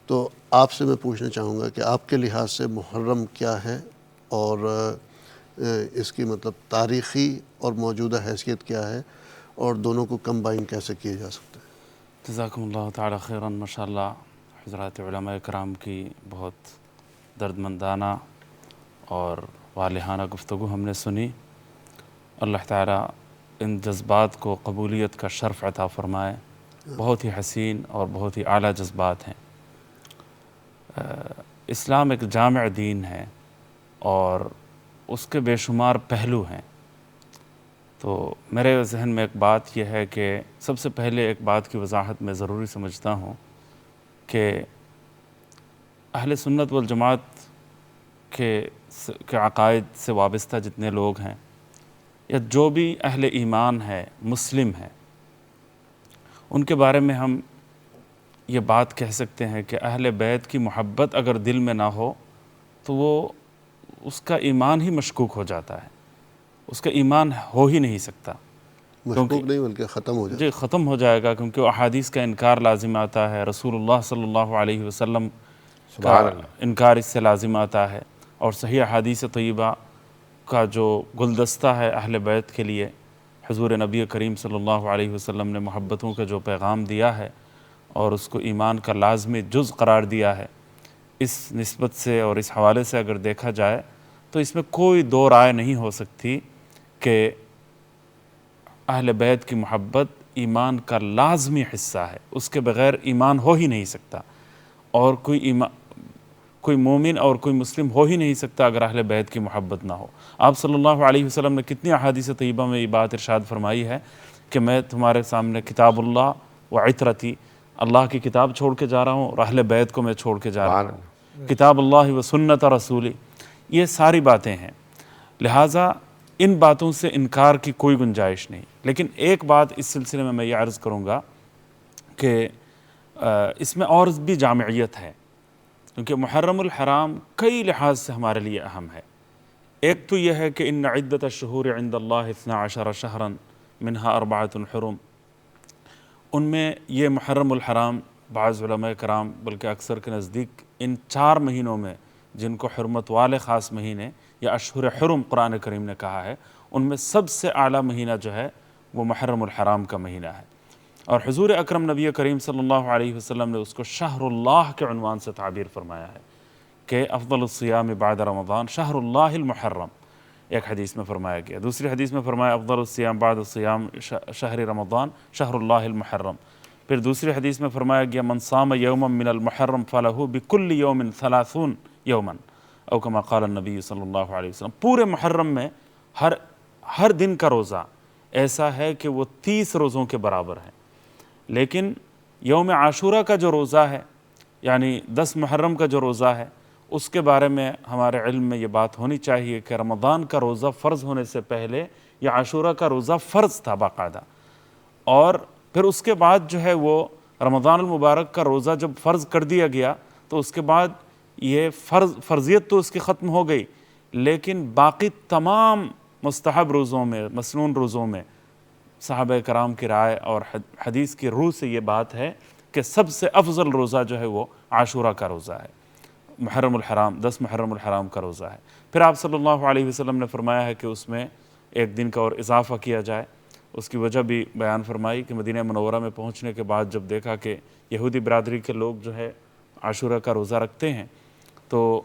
Speaker 1: تو آپ سے میں پوچھنا چاہوں گا کہ آپ کے لحاظ سے محرم کیا ہے اور اس کی مطلب تاریخی اور موجودہ حیثیت کیا ہے، اور دونوں کو کمبائن کیسے کیا جا سکتا ہے؟
Speaker 2: جزاکم اللہ تعالی خیراً. ماشاءاللہ حضرات علماء کرام کی بہت دردمندانہ اور والہانہ گفتگو ہم نے سنی. اللہ تعالیٰ ان جذبات کو قبولیت کا شرف عطا فرمائے. بہت ہی حسین اور بہت ہی اعلیٰ جذبات ہیں. اسلام ایک جامع دین ہے اور اس کے بے شمار پہلو ہیں. تو میرے ذہن میں ایک بات یہ ہے کہ سب سے پہلے ایک بات کی وضاحت میں ضروری سمجھتا ہوں کہ اہل سنت والجماعت کے عقائد سے وابستہ جتنے لوگ ہیں یا جو بھی اہل ایمان ہے، مسلم ہے، ان کے بارے میں ہم یہ بات کہہ سکتے ہیں کہ اہل بیت کی محبت اگر دل میں نہ ہو تو وہ اس کا ایمان ہی مشکوک ہو جاتا ہے، اس کا ایمان ہو ہی نہیں سکتا.
Speaker 1: مشکوک نہیں بلکہ ختم ہو جائے.
Speaker 2: جی ختم ہو جائے گا، کیونکہ وہ احادیث کا انکار لازم آتا ہے. رسول اللہ صلی اللہ علیہ وسلم کا انکار اس سے لازم آتا ہے، اور صحیح احادیث طیبہ کا جو گلدستہ ہے اہل بیت کے لیے، حضور نبی کریم صلی اللہ علیہ وسلم نے محبتوں کا جو پیغام دیا ہے اور اس کو ایمان کا لازمی جز قرار دیا ہے، اس نسبت سے اور اس حوالے سے اگر دیکھا جائے تو اس میں کوئی دو رائے نہیں ہو سکتی کہ اہل بیت کی محبت ایمان کا لازمی حصہ ہے. اس کے بغیر ایمان ہو ہی نہیں سکتا، اور کوئی مومن اور کوئی مسلم ہو ہی نہیں سکتا اگر اہل بیت کی محبت نہ ہو. آپ صلی اللہ علیہ وسلم نے کتنی احادیث طیبہ میں یہ بات ارشاد فرمائی ہے کہ میں تمہارے سامنے کتاب اللہ و عطرتی، اللہ کی کتاب چھوڑ کے جا رہا ہوں اور اہل بیت کو میں چھوڑ کے جا رہا ہوں. کتاب اللہ و سنت رسولی، یہ ساری باتیں ہیں. لہٰذا ان باتوں سے انکار کی کوئی گنجائش نہیں. لیکن ایک بات اس سلسلے میں یہ عرض کروں گا کہ اس میں اور بھی جامعیت ہے، کیونکہ محرم الحرام کئی لحاظ سے ہمارے لیے اہم ہے. ایک تو یہ ہے کہ ان عدت الشہور عند اللہ 12 شہرا منہا 4 حرم. ان میں یہ محرم الحرام بعض علماء کرام بلکہ اکثر کے نزدیک ان 4 مہینوں میں جن کو حرمت والے خاص مہینے یا اشہر حرم قرآن کریم نے کہا ہے، ان میں سب سے اعلیٰ مہینہ جو ہے وہ محرم الحرام کا مہینہ ہے. اور حضور اکرم نبی کریم صلی اللہ علیہ وسلم نے اس کو شہر اللہ کے عنوان سے تعبیر فرمایا ہے کہ افضل الصیام بعد رمضان شہر اللہ المحرم. ایک حدیث میں فرمایا گیا. دوسری حدیث میں فرمایا افضل الصیام بعد الصیام شہر رمضان شہر اللہ المحرم. پھر دوسری حدیث میں فرمایا گیا من صام یوما من المحرم فلہ بکل یوم 30 یوما او کما قال النبی صلی اللہ علیہ وسلم. پورے محرم میں ہر دن کا روزہ ایسا ہے کہ وہ 30 روزوں کے برابر ہے. لیکن یوم عاشورہ کا جو روزہ ہے، یعنی 10 محرم کا جو روزہ ہے، اس کے بارے میں ہمارے علم میں یہ بات ہونی چاہیے کہ رمضان کا روزہ فرض ہونے سے پہلے یہ عاشورہ کا روزہ فرض تھا باقاعدہ، اور پھر اس کے بعد جو ہے وہ رمضان المبارک کا روزہ جب فرض کر دیا گیا تو اس کے بعد یہ فرضیت تو اس کی ختم ہو گئی، لیکن باقی تمام مستحب روزوں میں، مسنون روزوں میں صحابہ کرام کی رائے اور حدیث کی روح سے یہ بات ہے کہ سب سے افضل روزہ جو ہے وہ عاشورہ کا روزہ ہے، محرم الحرام 10 محرم الحرام کا روزہ ہے. پھر آپ صلی اللہ علیہ وسلم نے فرمایا ہے کہ اس میں ایک دن کا اور اضافہ کیا جائے. اس کی وجہ بھی بیان فرمائی کہ مدینہ منورہ میں پہنچنے کے بعد جب دیکھا کہ یہودی برادری کے لوگ جو ہے عاشورہ کا روزہ رکھتے ہیں تو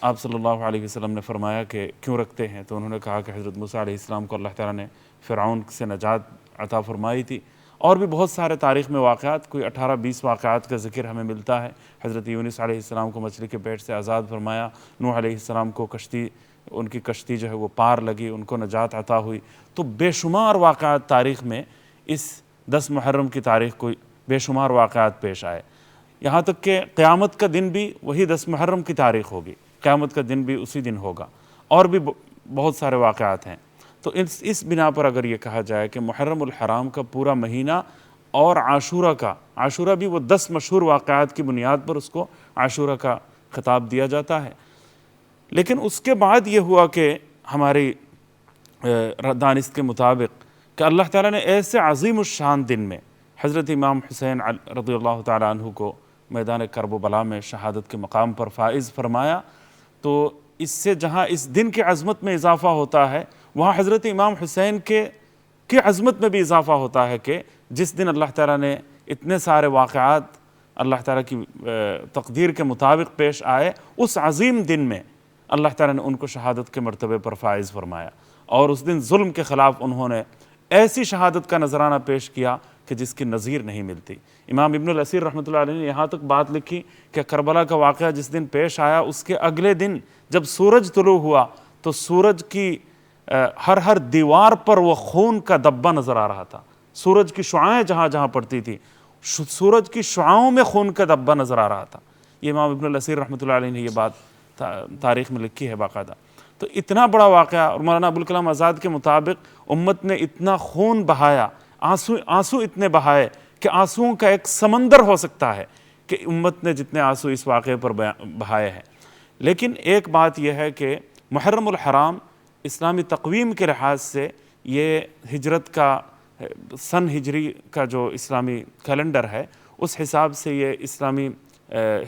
Speaker 2: آپ صلی اللہ علیہ وسلم نے فرمایا کہ کیوں رکھتے ہیں؟ تو انہوں نے کہا کہ حضرت موسیٰ علیہ السلام کو اللہ تعالیٰ نے فرعون سے نجات عطا فرمائی تھی. اور بھی بہت سارے تاریخ میں واقعات، کوئی 18-20 واقعات کا ذکر ہمیں ملتا ہے. حضرت یونس علیہ السلام کو مچھلی کے پیٹ سے آزاد فرمایا، نوح علیہ السلام کو ان کی کشتی جو ہے وہ پار لگی، ان کو نجات عطا ہوئی. تو بے شمار واقعات تاریخ میں اس 10 محرم کی تاریخ کو بے شمار واقعات پیش آئے، یہاں تک کہ قیامت کا دن بھی وہی 10 محرم کی تاریخ ہوگی، قیامت کا دن بھی اسی دن ہوگا، اور بھی بہت سارے واقعات ہیں. تو تو اس بنا پر اگر یہ کہا جائے کہ محرم الحرام کا پورا مہینہ اور عاشورہ بھی وہ 10 مشہور واقعات کی بنیاد پر اس کو عاشورہ کا خطاب دیا جاتا ہے، لیکن اس کے بعد یہ ہوا کہ ہماری دانست کے مطابق کہ اللہ تعالیٰ نے ایسے عظیم الشان دن میں حضرت امام حسین رضی اللہ تعالیٰ عنہ کو میدان کرب و بلا میں شہادت کے مقام پر فائز فرمایا، تو اس سے جہاں اس دن کی عظمت میں اضافہ ہوتا ہے، وہاں حضرت امام حسین کی عظمت میں بھی اضافہ ہوتا ہے کہ جس دن اللہ تعالیٰ نے اتنے سارے واقعات اللہ تعالیٰ کی تقدیر کے مطابق پیش آئے، اس عظیم دن میں اللہ تعالیٰ نے ان کو شہادت کے مرتبے پر فائز فرمایا، اور اس دن ظلم کے خلاف انہوں نے ایسی شہادت کا نذرانہ پیش کیا کہ جس کی نظیر نہیں ملتی۔ امام ابن الاسیر رحمۃ اللہ علیہ نے یہاں تک بات لکھی کہ کربلا کا واقعہ جس دن پیش آیا، اس کے اگلے دن جب سورج طلوع ہوا تو سورج کی ہر دیوار پر وہ خون کا دبا نظر آ رہا تھا، سورج کی شعاعیں جہاں جہاں پڑتی تھی سورج کی شعاعوں میں خون کا دبا نظر آ رہا تھا۔ یہ امام ابن الاسیر رحمۃ اللہ علیہ نے یہ بات تاریخ میں لکھی ہے باقاعدہ۔ تو اتنا بڑا واقعہ، اور مولانا ابوالکلام آزاد کے مطابق امت نے اتنا خون بہایا، آنسو اتنے بہائے کہ آنسوؤں کا ایک سمندر ہو سکتا ہے کہ امت نے جتنے آنسو اس واقعے پر بہائے ہیں۔ لیکن ایک بات یہ ہے کہ محرم الحرام اسلامی تقویم کے لحاظ سے یہ ہجرت کا سن ہجری کا جو اسلامی کیلنڈر ہے اس حساب سے یہ اسلامی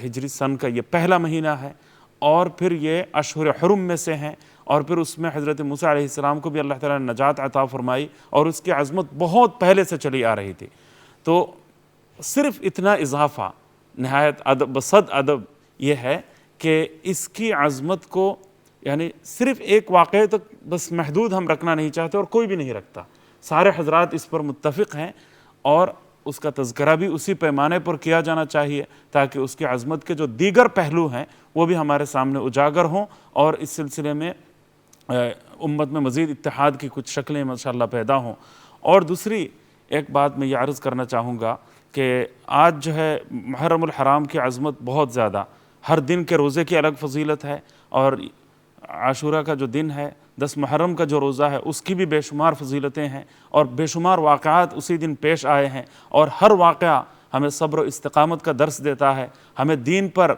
Speaker 2: ہجری سن کا یہ پہلا مہینہ ہے، اور پھر یہ اشہر حرم میں سے ہیں، اور پھر اس میں حضرت موسیٰ علیہ السلام کو بھی اللہ تعالیٰ نے نجات عطا فرمائی، اور اس کی عظمت بہت پہلے سے چلی آ رہی تھی۔ تو صرف اتنا اضافہ نہایت بصد ادب یہ ہے کہ اس کی عظمت کو یعنی صرف ایک واقعے تک بس محدود ہم رکھنا نہیں چاہتے، اور کوئی بھی نہیں رکھتا، سارے حضرات اس پر متفق ہیں، اور اس کا تذکرہ بھی اسی پیمانے پر کیا جانا چاہیے تاکہ اس کی عظمت کے جو دیگر پہلو ہیں وہ بھی ہمارے سامنے اجاگر ہوں، اور اس سلسلے میں امت میں مزید اتحاد کی کچھ شکلیں ماشاءاللہ پیدا ہوں۔ اور دوسری ایک بات میں یہ عرض کرنا چاہوں گا کہ آج جو ہے محرم الحرام کی عظمت بہت زیادہ، ہر دن کے روزے کی الگ فضیلت ہے، اور عاشورہ کا جو دن ہے 10 محرم کا جو روزہ ہے اس کی بھی بے شمار فضیلتیں ہیں، اور بے شمار واقعات اسی دن پیش آئے ہیں، اور ہر واقعہ ہمیں صبر و استقامت کا درس دیتا ہے، ہمیں دین پر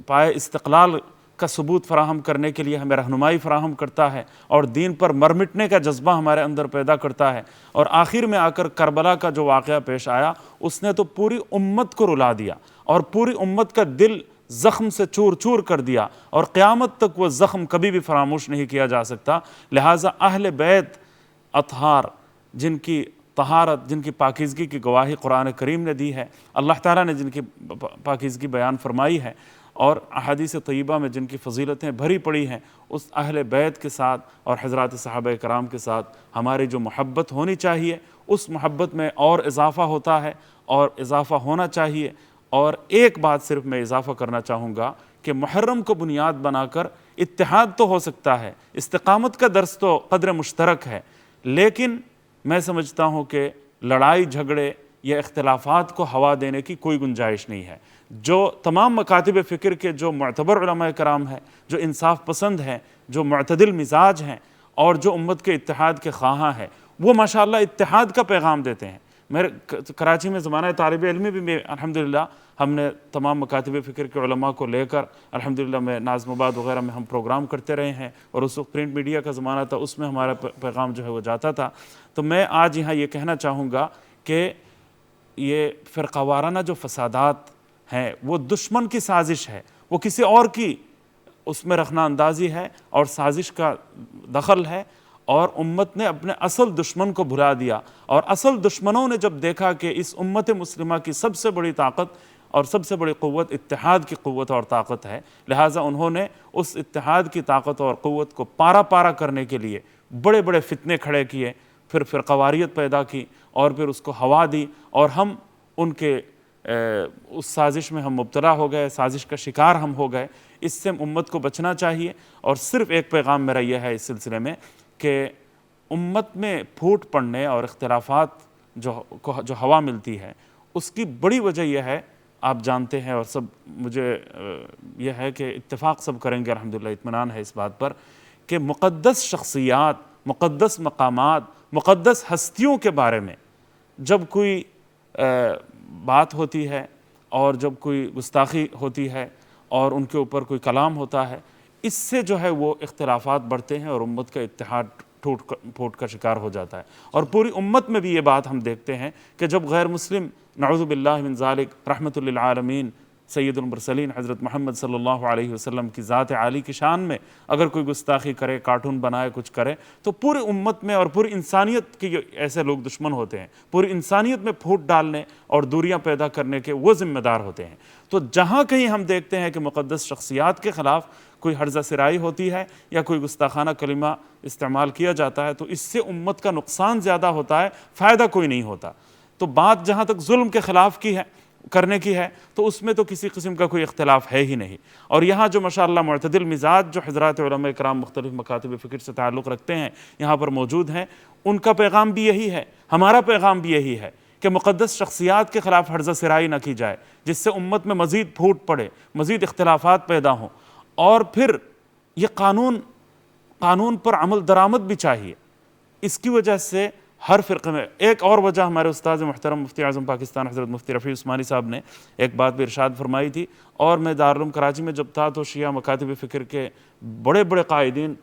Speaker 2: پائے استقلال کا ثبوت فراہم کرنے کے لیے ہمیں رہنمائی فراہم کرتا ہے، اور دین پر مرمٹنے کا جذبہ ہمارے اندر پیدا کرتا ہے۔ اور آخر میں آ کر کربلا کا جو واقعہ پیش آیا اس نے تو پوری امت کو رلا دیا، اور پوری امت کا دل زخم سے چور چور کر دیا، اور قیامت تک وہ زخم کبھی بھی فراموش نہیں کیا جا سکتا۔ لہٰذا اہل بیت اطہار، جن کی طہارت، جن کی پاکیزگی کی گواہی قرآن کریم نے دی ہے، اللہ تعالیٰ نے جن کی پاکیزگی بیان فرمائی ہے، اور احادیث طیبہ میں جن کی فضیلتیں بھری پڑی ہیں، اس اہل بیت کے ساتھ اور حضرات صحابہ کرام کے ساتھ ہماری جو محبت ہونی چاہیے اس محبت میں اور اضافہ ہوتا ہے، اور اضافہ ہونا چاہیے۔ اور ایک بات صرف میں اضافہ کرنا چاہوں گا کہ محرم کو بنیاد بنا کر اتحاد تو ہو سکتا ہے، استقامت کا درس تو قدر مشترک ہے، لیکن میں سمجھتا ہوں کہ لڑائی جھگڑے یا اختلافات کو ہوا دینے کی کوئی گنجائش نہیں ہے۔ جو تمام مکاتب فکر کے جو معتبر علماء کرام ہیں، جو انصاف پسند ہیں، جو معتدل مزاج ہیں، اور جو امت کے اتحاد کے خواہاں ہیں، وہ ماشاءاللہ اتحاد کا پیغام دیتے ہیں۔ میرے کراچی میں زمانہ طالب علمی بھی الحمدللہ ہم نے تمام مکاتب فکر کے علماء کو لے کر الحمدللہ میں نازم آباد وغیرہ میں ہم پروگرام کرتے رہے ہیں، اور اس وقت پرنٹ میڈیا کا زمانہ تھا، اس میں ہمارا پیغام جو ہے وہ جاتا تھا۔ تو میں آج یہاں یہ کہنا چاہوں گا کہ یہ فرقہ وارانہ جو فسادات ہیں وہ دشمن کی سازش ہے، وہ کسی اور کی اس میں رخنہ اندازی ہے اور سازش کا دخل ہے، اور امت نے اپنے اصل دشمن کو بھلا دیا، اور اصل دشمنوں نے جب دیکھا کہ اس امت مسلمہ کی سب سے بڑی طاقت اور سب سے بڑی قوت اتحاد کی قوت اور طاقت ہے، لہٰذا انہوں نے اس اتحاد کی طاقت اور قوت کو پارا پارا کرنے کے لیے بڑے بڑے فتنے کھڑے کیے، پھر فرقواریت پیدا کی، اور پھر اس کو ہوا دی، اور ہم ان کے اس سازش میں ہم مبتلا ہو گئے، سازش کا شکار ہم ہو گئے۔ اس سے امت کو بچنا چاہیے، اور صرف ایک پیغام میرا یہ ہے اس سلسلے میں کہ امت میں پھوٹ پڑنے اور اختلافات جو ہوا ملتی ہے اس کی بڑی وجہ یہ ہے، آپ جانتے ہیں، اور سب مجھے یہ ہے کہ اتفاق سب کریں گے الحمدللہ، اطمینان ہے اس بات پر کہ مقدس شخصیات، مقدس مقامات، مقدس ہستیوں کے بارے میں جب کوئی بات ہوتی ہے اور جب کوئی گستاخی ہوتی ہے اور ان کے اوپر کوئی کلام ہوتا ہے، اس سے جو ہے وہ اختلافات بڑھتے ہیں اور امت کا اتحاد پھوٹ کا شکار ہو جاتا ہے. اور پوری امت میں بھی یہ بات ہم دیکھتے ہیں کہ جب غیر مسلم نعوذ باللہ من ذالک رحمۃ للعالمین سید المرسلین حضرت محمد صلی اللہ علیہ وسلم کی ذات عالی کی شان میں اگر کوئی گستاخی کرے، کارٹون بنائے، کچھ کرے، تو پوری امت میں اور پوری انسانیت کے ایسے لوگ دشمن ہوتے ہیں، پوری انسانیت میں پھوٹ ڈالنے اور دوریاں پیدا کرنے کے وہ ذمہ دار ہوتے ہیں. تو جہاں کہیں ہم دیکھتے ہیں کہ مقدس شخصیات کے خلاف کوئی ہرزہ سرائی ہوتی ہے یا کوئی گستاخانہ کلمہ استعمال کیا جاتا ہے، تو اس سے امت کا نقصان زیادہ ہوتا ہے، فائدہ کوئی نہیں ہوتا. تو بات جہاں تک ظلم کے خلاف کی ہے، کرنے کی ہے، تو اس میں تو کسی قسم کا کوئی اختلاف ہے ہی نہیں. اور یہاں جو ماشاءاللہ معتدل مزاج جو حضرات علماء کرام مختلف مکاتب فکر سے تعلق رکھتے ہیں یہاں پر موجود ہیں، ان کا پیغام بھی یہی ہے، ہمارا پیغام بھی یہی ہے کہ مقدس شخصیات کے خلاف ہرزہ سرائی نہ کی جائے، جس سے امت میں مزید پھوٹ پڑے، مزید اختلافات پیدا ہوں. اور پھر یہ قانون پر عمل درآمد بھی چاہیے. اس کی وجہ سے ہر فرقے میں ایک اور وجہ ہمارے استاد محترم مفتی اعظم پاکستان حضرت مفتی رفیع عثمانی صاحب نے ایک بات بھی ارشاد فرمائی تھی، اور میں دارالعلوم کراچی میں جب تھا تو شیعہ مکاتب فکر کے بڑے بڑے قائدین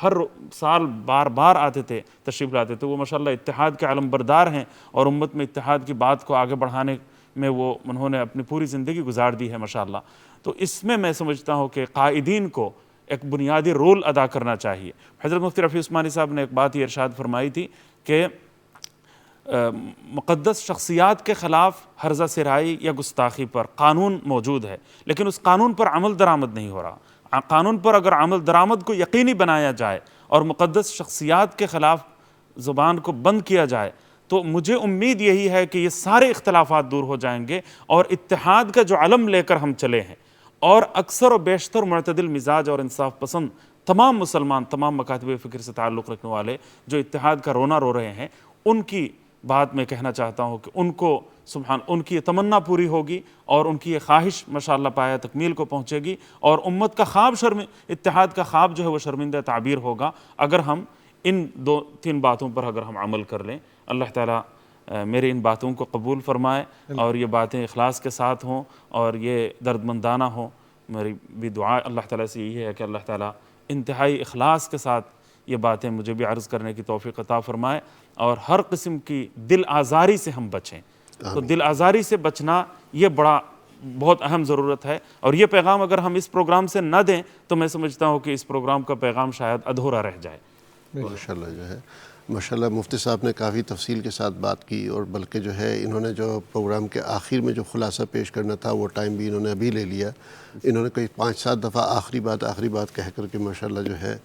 Speaker 2: ہر سال بار بار آتے تھے، تشریف لاتے تھے. وہ ماشاءاللہ اتحاد کے علم بردار ہیں اور امت میں اتحاد کی بات کو آگے بڑھانے میں انہوں نے اپنی پوری زندگی گزار دی ہے ماشاءاللہ. تو اس میں سمجھتا ہوں کہ قائدین کو ایک بنیادی رول ادا کرنا چاہیے. حضرت مفتی رفیع عثمانی صاحب نے ایک بات یہ ارشاد فرمائی تھی کہ مقدس شخصیات کے خلاف ہرزہ سرائی یا گستاخی پر قانون موجود ہے، لیکن اس قانون پر عمل درآمد نہیں ہو رہا. قانون پر اگر عمل درآمد کو یقینی بنایا جائے اور مقدس شخصیات کے خلاف زبان کو بند کیا جائے تو مجھے امید یہی ہے کہ یہ سارے اختلافات دور ہو جائیں گے اور اتحاد کا جو علم لے کر ہم چلے ہیں، اور اکثر و بیشتر معتدل مزاج اور انصاف پسند تمام مسلمان، تمام مکاتب فکر سے تعلق رکھنے والے جو اتحاد کا رونا رو رہے ہیں، ان کی بات میں کہنا چاہتا ہوں کہ ان کو ان کی یہ تمنا پوری ہوگی اور ان کی یہ خواہش ماشاءاللہ پایا تکمیل کو پہنچے گی، اور امت کا خواب اتحاد کا خواب جو ہے وہ شرمندہ تعبیر ہوگا اگر ہم ان 2-3 باتوں پر اگر ہم عمل کر لیں. اللہ تعالیٰ میرے ان باتوں کو قبول فرمائے اور یہ باتیں اخلاص کے ساتھ ہوں اور یہ دردمندانہ ہوں. میری بھی دعا اللہ تعالیٰ سے یہی ہے کہ اللہ تعالیٰ انتہائی اخلاص کے ساتھ یہ باتیں مجھے بھی عرض کرنے کی توفیق عطا فرمائے اور ہر قسم کی دل آزاری سے ہم بچیں. تو دل آزاری سے بچنا یہ بہت اہم ضرورت ہے، اور یہ پیغام اگر ہم اس پروگرام سے نہ دیں تو میں سمجھتا ہوں کہ اس پروگرام کا پیغام شاید ادھورا رہ جائے.
Speaker 1: ماشاءاللہ جو ہے ماشاءاللہ مفتی صاحب نے کافی تفصیل کے ساتھ بات کی، اور بلکہ جو ہے انہوں نے جو پروگرام کے آخر میں جو خلاصہ پیش کرنا تھا وہ ٹائم بھی انہوں نے ابھی لے لیا. انہوں نے کوئی 5-7 دفعہ آخری بات کہہ کر کے ماشاءاللہ جو ہے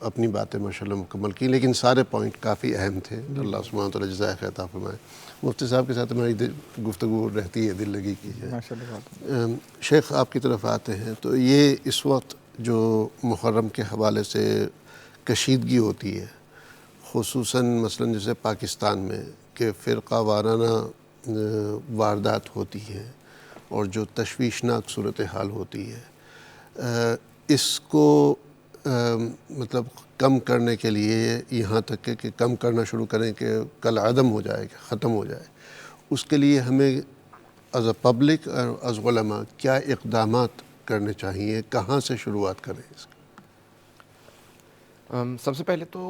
Speaker 1: اپنی باتیں ماشاءاللہ مکمل کی، لیکن سارے پوائنٹ کافی اہم تھے. اللہ سبحانہ وتعالیٰ جزائے خیر عطا فرمائے. مفتی صاحب کے ساتھ ہماری گفتگو رہتی ہے دل لگی کی ہے. شیخ آپ کی طرف آتے ہیں تو یہ اس وقت جو محرم کے حوالے سے کشیدگی ہوتی ہے، خصوصاً مثلاً جیسے پاکستان میں کہ فرقہ وارانہ واردات ہوتی ہیں اور جو تشویشناک صورتحال ہوتی ہے، اس کو مطلب کم کرنے کے لیے یہاں تک کہ کم کرنا شروع کریں کہ کل عدم ہو جائے، کہ ختم ہو جائے، اس کے لیے ہمیں ایز اے پبلک اور ایز علماء کیا اقدامات کرنے چاہیے، کہاں سے شروعات کریں اس کی؟
Speaker 3: سب سے پہلے تو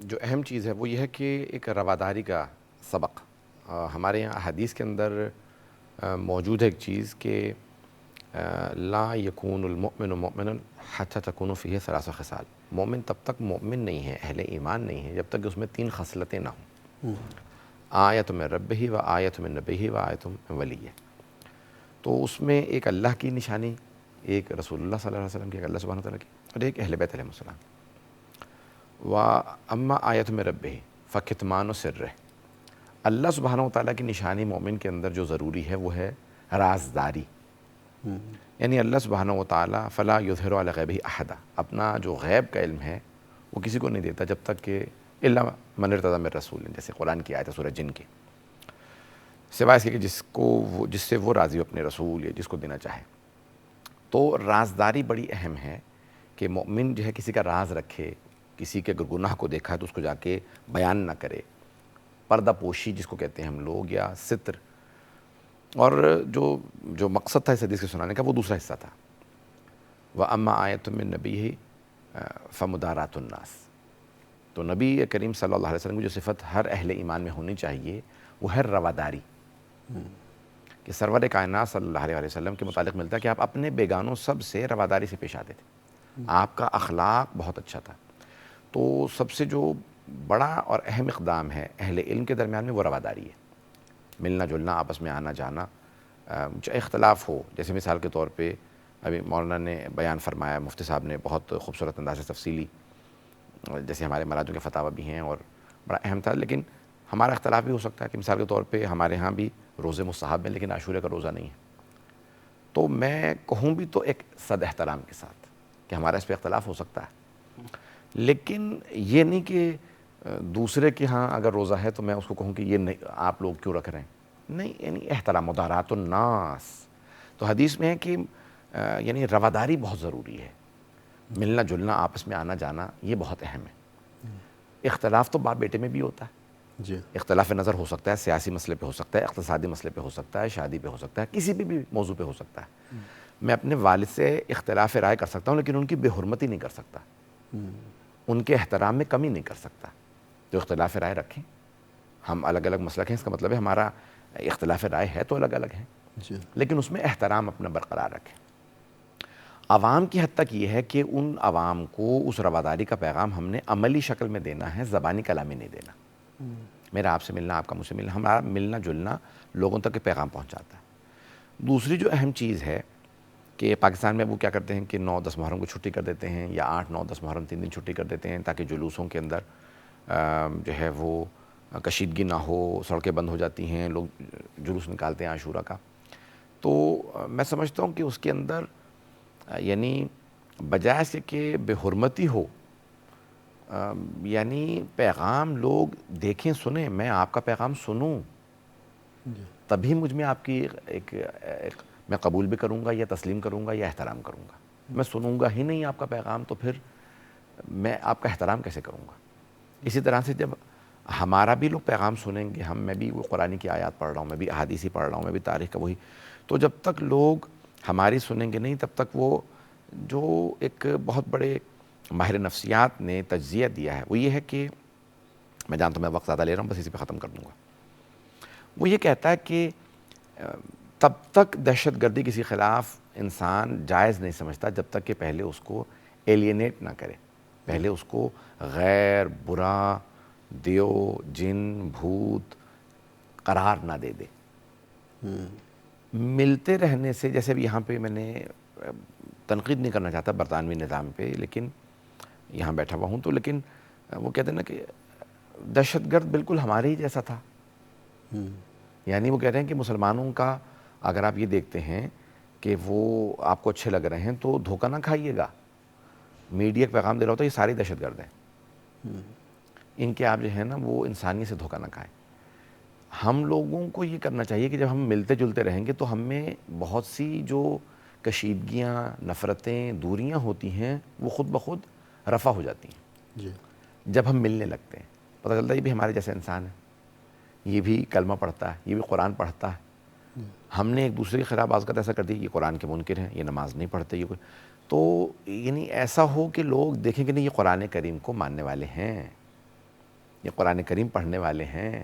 Speaker 3: جو اہم چیز ہے وہ یہ ہے کہ ایک رواداری کا سبق ہمارے یہاں حدیث کے اندر موجود ہے ایک چیز کہ لا یکون المؤمن مؤمنا حتی تکون فیہ ثلاث خصال. مومن تب تک مومن نہیں ہے، اہل ایمان نہیں ہے، جب تک کہ اس میں 3 خصلتیں نہ ہوں. آیت من ربہ و آیت من نبیہ و آیت من ولیہ. تو اس میں ایک اللہ کی نشانی، ایک رسول اللہ صلی اللہ علیہ وسلم کی، ایک اللہ سبحانہ وتعالیٰ کی، اور ایک اہل بیت علیہ السلام. اما آیت من ربہ فکتمان سرہ. اللہ سبحانہ وتعالیٰ کی نشانی مومن کے اندر جو ضروری ہے وہ ہے رازداری. یعنی اللہ سبحانہ وتعالیٰ فلا یظہر علی غیبہ احدا، اپنا جو غیب کا علم ہے وہ کسی کو نہیں دیتا جب تک کہ الا من ارتضی من رسول، جیسے قرآن کی آیت ہے سورہ جن کی، سوائے اس کے کہ جس سے وہ راضی ہو اپنے رسول یا جس کو دینا چاہے. تو رازداری بڑی اہم ہے کہ مومن جو ہے کسی کا راز رکھے، کسی کے اگر گناہ کو دیکھا ہے تو اس کو جا کے بیان نہ کرے، پردہ پوشی جس کو کہتے ہیں ہم لوگ، یا ستر. اور جو مقصد تھا اس حدیث کے سنانے کا وہ دوسرا حصہ تھا. وَأَمَّا آیَةٌ مِّن نَبِيِّهِ فَمُدَارَاتُ النَّاسِ. تو نبی کریم صلی اللہ علیہ وسلم کی جو صفت ہر اہل ایمان میں ہونی چاہیے وہ ہے رواداری. کہ سرور کائنات صلی اللہ علیہ وسلم کے متعلق ملتا ہے کہ آپ اپنے بیگانوں سب سے رواداری سے پیش آتے تھے. آپ کا اخلاق بہت اچھا تھا. تو سب سے جو بڑا اور اہم اقدام ہے اہل علم کے درمیان میں وہ رواداری ہے. ملنا جلنا، آپس میں آنا جانا، جو اختلاف ہو. جیسے مثال کے طور پہ ابھی مولانا نے بیان فرمایا، مفتی صاحب نے بہت خوبصورت انداز سے تفصیلی، جیسے ہمارے مراجع کے فتاوی بھی ہیں اور بڑا اہم تھا. لیکن ہمارا اختلاف بھی ہو سکتا ہے کہ مثال کے طور پہ ہمارے ہاں بھی روزے مستحب ہیں لیکن عاشورے کا روزہ نہیں ہے. تو میں کہوں بھی تو ایک صد احترام کے ساتھ کہ ہمارا اس پہ اختلاف ہو سکتا ہے، لیکن یہ نہیں کہ دوسرے کے ہاں اگر روزہ ہے تو میں اس کو کہوں کہ یہ نہیں آپ لوگ کیوں رکھ رہے ہیں. نہیں، یعنی احترام، مدارات الناس. تو حدیث میں ہے کہ یعنی رواداری بہت ضروری ہے. ملنا جلنا، آپس میں آنا جانا، یہ بہت اہم ہے. اختلاف تو باپ بیٹے میں بھی ہوتا ہے.
Speaker 1: جی
Speaker 3: اختلاف نظر ہو سکتا ہے، سیاسی مسئلے پہ ہو سکتا ہے، اقتصادی مسئلے پہ ہو سکتا ہے، شادی پہ ہو سکتا ہے، کسی بھی موضوع پہ ہو سکتا ہے. میں اپنے والد سے اختلاف رائے کر سکتا ہوں لیکن ان کی بے حرمتی نہیں کر سکتا، ان کے احترام میں کمی نہیں کر سکتا. جو اختلاف رائے رکھیں، ہم الگ الگ مسلک ہیں، اس کا مطلب ہے ہمارا اختلاف رائے ہے تو الگ الگ ہیں،
Speaker 1: جی
Speaker 3: لیکن اس میں احترام اپنا برقرار رکھیں. عوام کی حد تک یہ ہے کہ ان عوام کو اس رواداری کا پیغام ہم نے عملی شکل میں دینا ہے، زبانی کلامی نہیں دینا. میرا آپ سے ملنا، آپ کا مجھ سے ملنا، ہمارا ملنا جلنا لوگوں تک کے پیغام پہنچاتا ہے. دوسری جو اہم چیز ہے کہ پاکستان میں وہ کیا کرتے ہیں کہ 9-10 محرم کو چھٹی کر دیتے ہیں، یا 8-9-10 محرم 3 دن چھٹی کر دیتے ہیں تاکہ جلوسوں کے اندر جو ہے وہ کشیدگی نہ ہو، سڑکیں بند ہو جاتی ہیں، لوگ جلوس نکالتے ہیں عاشورہ کا. تو میں سمجھتا ہوں کہ اس کے اندر یعنی بجائے سے کہ بے حرمتی ہو، یعنی پیغام لوگ دیکھیں، سنیں. میں آپ کا پیغام سنوں تبھی مجھ میں آپ کی ایک میں قبول بھی کروں گا یا تسلیم کروں گا یا احترام کروں گا. میں سنوں گا ہی نہیں آپ کا پیغام تو پھر میں آپ کا احترام کیسے کروں گا. اسی طرح سے جب ہمارا بھی لوگ پیغام سنیں گے، میں بھی وہ قرآن کی آیات پڑھ رہا ہوں، میں بھی احادیثی پڑھ رہا ہوں، میں بھی تاریخ کا وہی، تو جب تک لوگ ہماری سنیں گے نہیں تب تک وہ جو ایک بہت بڑے ماہر نفسیات نے تجزیہ دیا ہے وہ یہ ہے کہ، میں جانتا ہوں میں وقت زیادہ لے رہا ہوں، بس اسی پہ ختم کر دوں گا. وہ یہ کہتا ہے کہ تب تک دہشت گردی کسی خلاف انسان جائز نہیں سمجھتا جب تک کہ پہلے اس کو ایلینیٹ نہ کرے، پہلے اس کو غیر، برا، دیو، جن، بھوت قرار نہ دے دے. ملتے رہنے سے، جیسے بھی یہاں پہ میں نے تنقید نہیں کرنا چاہتا برطانوی نظام پہ، لیکن یہاں بیٹھا ہوا ہوں تو، لیکن وہ کہتے ہیں نا کہ دہشت گرد بالکل ہمارے ہی جیسا تھا. یعنی وہ کہہ رہے ہیں کہ مسلمانوں کا اگر آپ یہ دیکھتے ہیں کہ وہ آپ کو اچھے لگ رہے ہیں تو دھوکہ نہ کھائیے گا. میڈیا کا پیغام دے رہا ہوتا ہے یہ ساری دہشت گرد ہیں، ان کے آپ جو ہے نا وہ انسانیت سے دھوکہ نہ کھائیں. ہم لوگوں کو یہ کرنا چاہیے کہ جب ہم ملتے جلتے رہیں گے تو ہم میں بہت سی جو کشیدگیاں، نفرتیں، دوریاں ہوتی ہیں وہ خود بخود رفع ہو جاتی ہیں
Speaker 1: جی
Speaker 3: جب ہم ملنے لگتے ہیں. پتہ چلتا ہے یہ بھی ہمارے جیسے انسان ہے، یہ بھی کلمہ پڑھتا ہے، یہ بھی قرآن پڑھتا ہے. ہم نے ایک دوسرے کے خلاف بازگت ایسا کر دی، یہ قرآن کے منکر ہیں، یہ نماز نہیں پڑھتے، یہ کوئی، تو یعنی ایسا ہو کہ لوگ دیکھیں کہ نہیں یہ قرآن کریم کو ماننے والے ہیں، یہ قرآن کریم پڑھنے والے ہیں،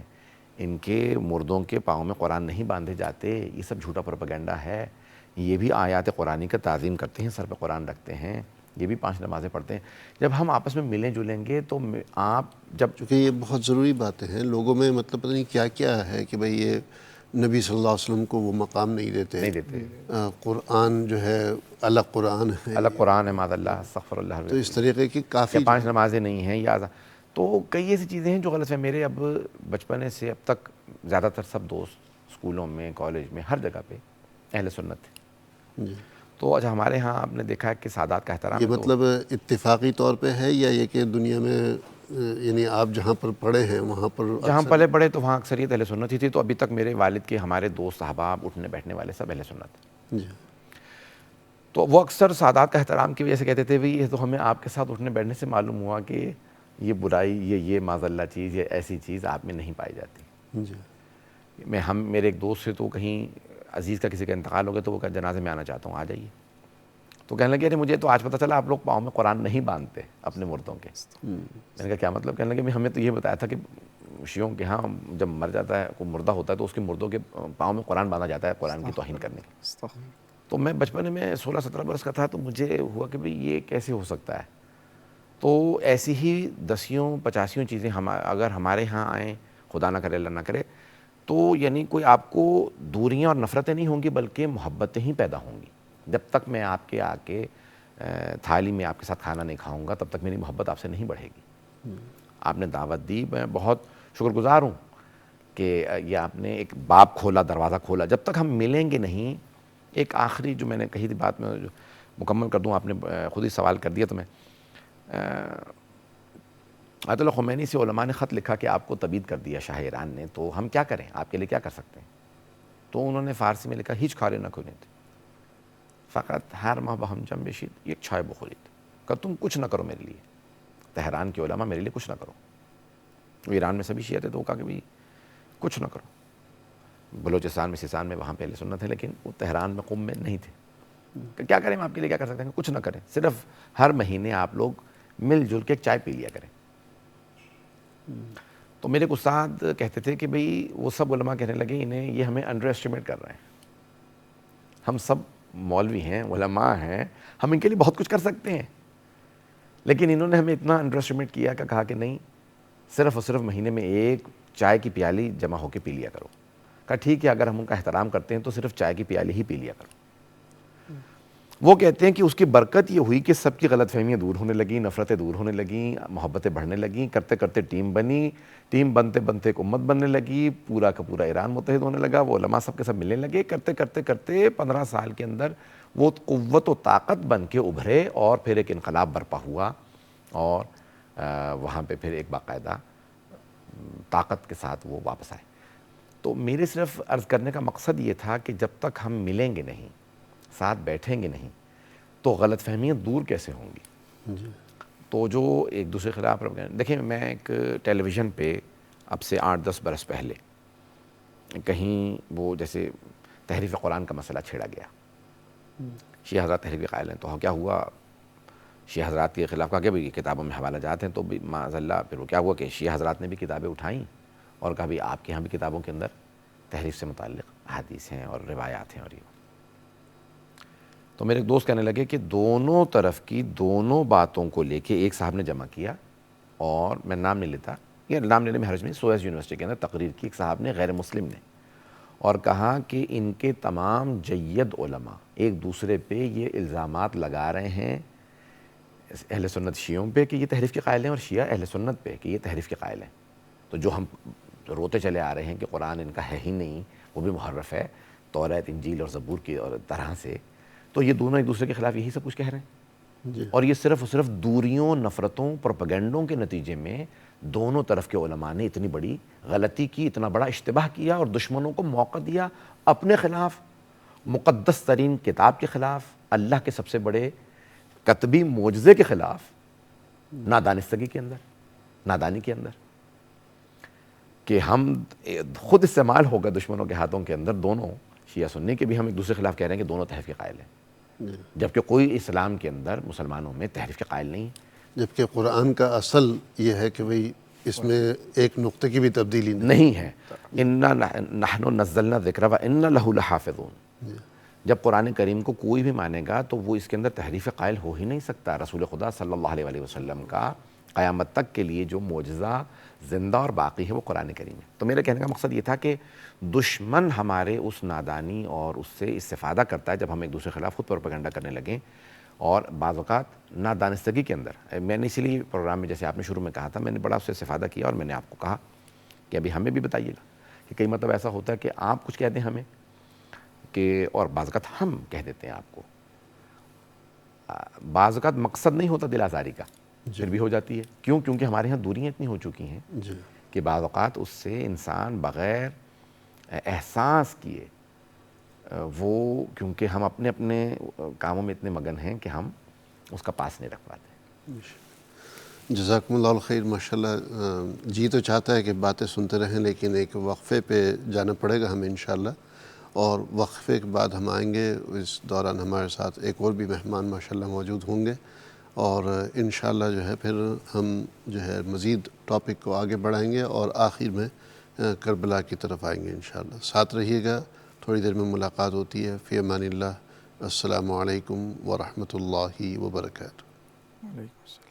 Speaker 3: ان کے مردوں کے پاؤں میں قرآن نہیں باندھے جاتے، یہ سب جھوٹا پروپیگنڈا ہے. یہ بھی آیات قرآنی کا تعظیم کرتے ہیں، سر پہ قرآن رکھتے ہیں، یہ بھی 5 نمازیں پڑھتے ہیں. جب ہم آپس میں ملیں جلیں گے تو آپ جب،
Speaker 1: چونکہ یہ بہت ضروری باتیں ہیں، لوگوں میں مطلب پتہ نہیں کیا کیا ہے کہ بھئی یہ نبی صلی اللہ علیہ وسلم کو وہ مقام نہیں دیتے. قرآن جو ہے الگ قرآن ہے،
Speaker 3: الگ قرآن ہے، معاذ اللہ، استغفر اللہ،
Speaker 1: تو اس طریقے کی کافی
Speaker 3: 5 نمازیں نہیں ہیں، یا تو کئی ایسی چیزیں ہیں جو غلط ہیں. میرے اب بچپنے سے اب تک زیادہ تر سب دوست اسکولوں میں، کالج میں، ہر جگہ پہ اہل سنت تھے. تو اچھا ہمارے ہاں آپ نے دیکھا ہے کہ سادات کا احترام
Speaker 1: یہ
Speaker 3: ہے.
Speaker 1: مطلب اتفاقی طور پہ ہے یا یہ کہ دنیا میں یعنی آپ جہاں پر پڑھے ہیں وہاں پر
Speaker 3: جہاں پلے بڑے تو وہاں اکثریت اہل سنت ہی تھی. تو ابھی تک میرے والد کے ہمارے دوست احباب اٹھنے بیٹھنے والے سب اہل سنت ہیں.
Speaker 1: جی
Speaker 3: تو وہ اکثر سادات کا احترام کی وجہ سے کہتے تھے یہ تو ہمیں آپ کے ساتھ اٹھنے بیٹھنے سے معلوم ہوا کہ یہ برائی یہ معاذ اللہ چیز، یہ ایسی چیز آپ میں نہیں پائی جاتی.
Speaker 1: جی
Speaker 3: میرے ایک دوست سے تو کہیں عزیز کا کسی کا انتقال ہو گیا تو وہ جنازے میں آنا چاہتا ہوں، آ جائیے. تو کہنے لگے ارے مجھے تو آج پتہ چلا آپ لوگ پاؤں میں قرآن نہیں باندھتے اپنے مردوں کے. میں نے کہا کیا مطلب؟ کہنے لگے ہمیں تو یہ بتایا تھا کہ شیعوں کے ہاں جب مر جاتا ہے کوئی مردہ ہوتا ہے تو اس کے مردوں کے پاؤں میں قرآن باندھا جاتا ہے قرآن کی توہین کرنے کے. تو میں بچپن میں 16-17 برس کا تھا تو مجھے ہوا کہ بھئی یہ کیسے ہو سکتا ہے. تو ایسی ہی 10-50 چیزیں اگر ہمارے ہاں آئیں، خدا نہ کرے اللہ نہ کرے، تو یعنی کوئی آپ کو دوریاں اور نفرتیں نہیں ہوں گی بلکہ محبتیں ہی پیدا ہوں گی. جب تک میں آپ کے آ کے تھالی میں آپ کے ساتھ کھانا نہیں کھاؤں گا تب تک میری محبت آپ سے نہیں بڑھے گی. آپ نے دعوت دی، میں بہت شکر گزار ہوں کہ یہ آپ نے ایک باب کھولا، دروازہ کھولا. جب تک ہم ملیں گے نہیں. ایک آخری جو میں نے کہی تھی بات میں مکمل کر دوں، آپ نے خود ہی سوال کر دیا. تو میں آیت اللہ خمینی سے علماء نے خط لکھا کہ آپ کو تبعید کر دیا شاہ ایران نے، تو ہم کیا کریں، آپ کے لیے کیا کر سکتے ہیں؟ تو انہوں نے فارسی میں لکھا هیچ کاری نکنید فقط هر ماه با هم جمع بشید یک چای بخورید. کہ تم کچھ نہ کرو میرے لیے، تہران کے علماء میرے لیے کچھ نہ کرو. وہ ایران میں سبھی شیعہ تھے تو وہ کہا کہ بھئی کچھ نہ کرو. بلوچستان میں سیستان میں وہاں پہ اہل سنت تھے لیکن وہ تہران میں قم میں نہیں تھے. کہ کیا کریں، ہم آپ کے لیے کیا کر سکتے ہیں؟ کچھ نہ کریں، صرف ہر مہینے آپ لوگ مل جل کے ایک چائے پی لیا کریں. تو میرے استاد کہتے تھے کہ بھئی وہ سب علماء کہنے لگے انہیں یہ ہمیں انڈر ایسٹیمیٹ کر رہے ہیں. ہم سب مولوی ہیں، علماء ہیں، ہم ان کے لیے بہت کچھ کر سکتے ہیں، لیکن انہوں نے ہمیں اتنا انڈر ایسٹیمیٹ کیا کہ کہا کہ نہیں، صرف اور صرف مہینے میں ایک چائے کی پیالی جمع ہو کے پی لیا کرو. کہا ٹھیک ہے، اگر ہم ان کا احترام کرتے ہیں تو صرف چائے کی پیالی ہی پی لیا کرو. وہ کہتے ہیں کہ اس کی برکت یہ ہوئی کہ سب کی غلط فہمیاں دور ہونے لگیں، نفرتیں دور ہونے لگیں، محبتیں بڑھنے لگیں. کرتے کرتے ٹیم بنی، ٹیم بنتے بنتے ایک امت بننے لگی، پورا کا پورا ایران متحد ہونے لگا. وہ علماء سب کے سب ملنے لگے. کرتے کرتے کرتے 15 سال کے اندر وہ قوت و طاقت بن کے ابھرے اور پھر ایک انقلاب برپا ہوا اور وہاں پہ پھر ایک باقاعدہ طاقت کے ساتھ وہ واپس آئے. تو میرے صرف عرض کرنے کا مقصد یہ تھا کہ جب تک ہم ملیں گے نہیں، ساتھ بیٹھیں گے نہیں، تو غلط فہمیاں دور کیسے ہوں گی. تو جو ایک دوسرے کے خلاف دیکھیں، میں ایک ٹیلی ویژن پہ اب سے 8-10 برس پہلے کہیں وہ جیسے تحریف قرآن کا مسئلہ چھیڑا گیا. شیعہ حضرات تحریف قائل ہیں، تو کیا ہوا، شیعہ حضرات کے خلاف کہا کہ بھئی کتابوں میں حوالہ جات ہیں. تو بھی معاذ اللہ پھر وہ کیا ہوا کہ شیعہ حضرات نے بھی کتابیں اٹھائیں اور کہا بھئی آپ کے یہاں بھی کتابوں کے اندر تحریف سے متعلق احادیث ہیں اور روایات ہیں. اور یہ تو میرے ایک دوست کہنے لگے کہ دونوں طرف کی دونوں باتوں کو لے کے ایک صاحب نے جمع کیا، اور میں نام نہیں لیتا، یہ نام لینے میں حرج نہیں، سویس یونیورسٹی کے اندر تقریر کی ایک صاحب نے، غیر مسلم نے، اور کہا کہ ان کے تمام جید علماء ایک دوسرے پہ یہ الزامات لگا رہے ہیں، اہل سنت شیعوں پہ کہ یہ تحریف کے قائل ہیں اور شیعہ اہل سنت پہ کہ یہ تحریف کے قائل ہیں. تو جو ہم روتے چلے آ رہے ہیں کہ قرآن ان کا ہے ہی نہیں، وہ بھی محرف ہے توریت انجیل اور زبور کی اور طرح سے، تو یہ دونوں ایک دوسرے کے خلاف یہی سب کچھ کہہ رہے ہیں. اور یہ صرف اور صرف دوریوں، نفرتوں، پروپیگنڈوں کے نتیجے میں دونوں طرف کے علماء نے اتنی بڑی غلطی کی، اتنا بڑا اشتباہ کیا اور دشمنوں کو موقع دیا اپنے خلاف، مقدس ترین کتاب کے خلاف، اللہ کے سب سے بڑے کتبی معجزے کے خلاف، نادانستگی کے اندر، نادانی کے اندر، کہ ہم خود استعمال ہوگا دشمنوں کے ہاتھوں کے اندر. دونوں شیعہ سنی کے بھی ہم ایک دوسرے کے خلاف کہہ رہے ہیں کہ دونوں تحریف کے قائل ہیں، جبکہ کوئی اسلام کے اندر مسلمانوں میں تحریف کے قائل نہیں.
Speaker 1: جبکہ قرآن کا اصل یہ ہے کہ بھئی اس میں ایک نقطے کی بھی تبدیلی
Speaker 3: نہیں ہے. اِنَّا نَحْنُ نَزَّلْنَا الذِّكْرَ وَإِنَّا لَهُ لَحَافِظُونَ. جب قرآن کریم کو کوئی بھی مانے گا تو وہ اس کے اندر تحریف قائل ہو ہی نہیں سکتا. رسول خدا صلی اللہ علیہ وسلم کا قیامت تک کے لیے جو معجزہ زندہ اور باقی ہے وہ قرآن کریم ہے. تو میرے کہنے کا مقصد یہ تھا کہ دشمن ہمارے اس نادانی اور اس سے استفادہ کرتا ہے جب ہم ایک دوسرے کے خلاف خود پروپیگنڈا کرنے لگیں، اور بعض اوقات نادانستگی کے اندر. میں نے اسی لیے پروگرام میں جیسے آپ نے شروع میں کہا تھا، میں نے بڑا اس سے استفادہ کیا اور میں نے آپ کو کہا کہ ابھی ہمیں بھی بتائیے گا کہ کئی مرتبہ ایسا ہوتا ہے کہ آپ کچھ کہتے ہیں ہمیں کہ، اور بعض اوقات ہم کہہ دیتے ہیں آپ کو. بعض اوقات مقصد نہیں ہوتا دل آزاری کا، پھر بھی ہو جاتی ہے. کیوں؟ کیونکہ ہمارے ہاں دوریاں اتنی ہو چکی ہیں کہ بعض اوقات اس سے انسان بغیر احساس کیے وہ کیونکہ ہم اپنے اپنے کاموں میں اتنے مگن ہیں کہ ہم اس کا پاس نہیں رکھ پاتے.
Speaker 1: جزاکم اللہ خیر. ماشاءاللہ جی تو چاہتا ہے کہ باتیں سنتے رہیں، لیکن ایک وقفے پہ جانا پڑے گا ہمیں انشاءاللہ، اور وقفے کے بعد ہم آئیں گے. اس دوران ہمارے ساتھ ایک اور بھی مہمان ماشاءاللہ موجود ہوں گے، اور انشاءاللہ جو ہے پھر ہم جو ہے مزید ٹاپک کو آگے بڑھائیں گے اور آخر میں کربلا کی طرف آئیں گے انشاءاللہ. ساتھ رہیے گا، تھوڑی دیر میں ملاقات ہوتی ہے. فی امان اللہ. السلام علیکم ورحمۃ اللہ وبرکاتہ.
Speaker 4: وعلیکم السلام.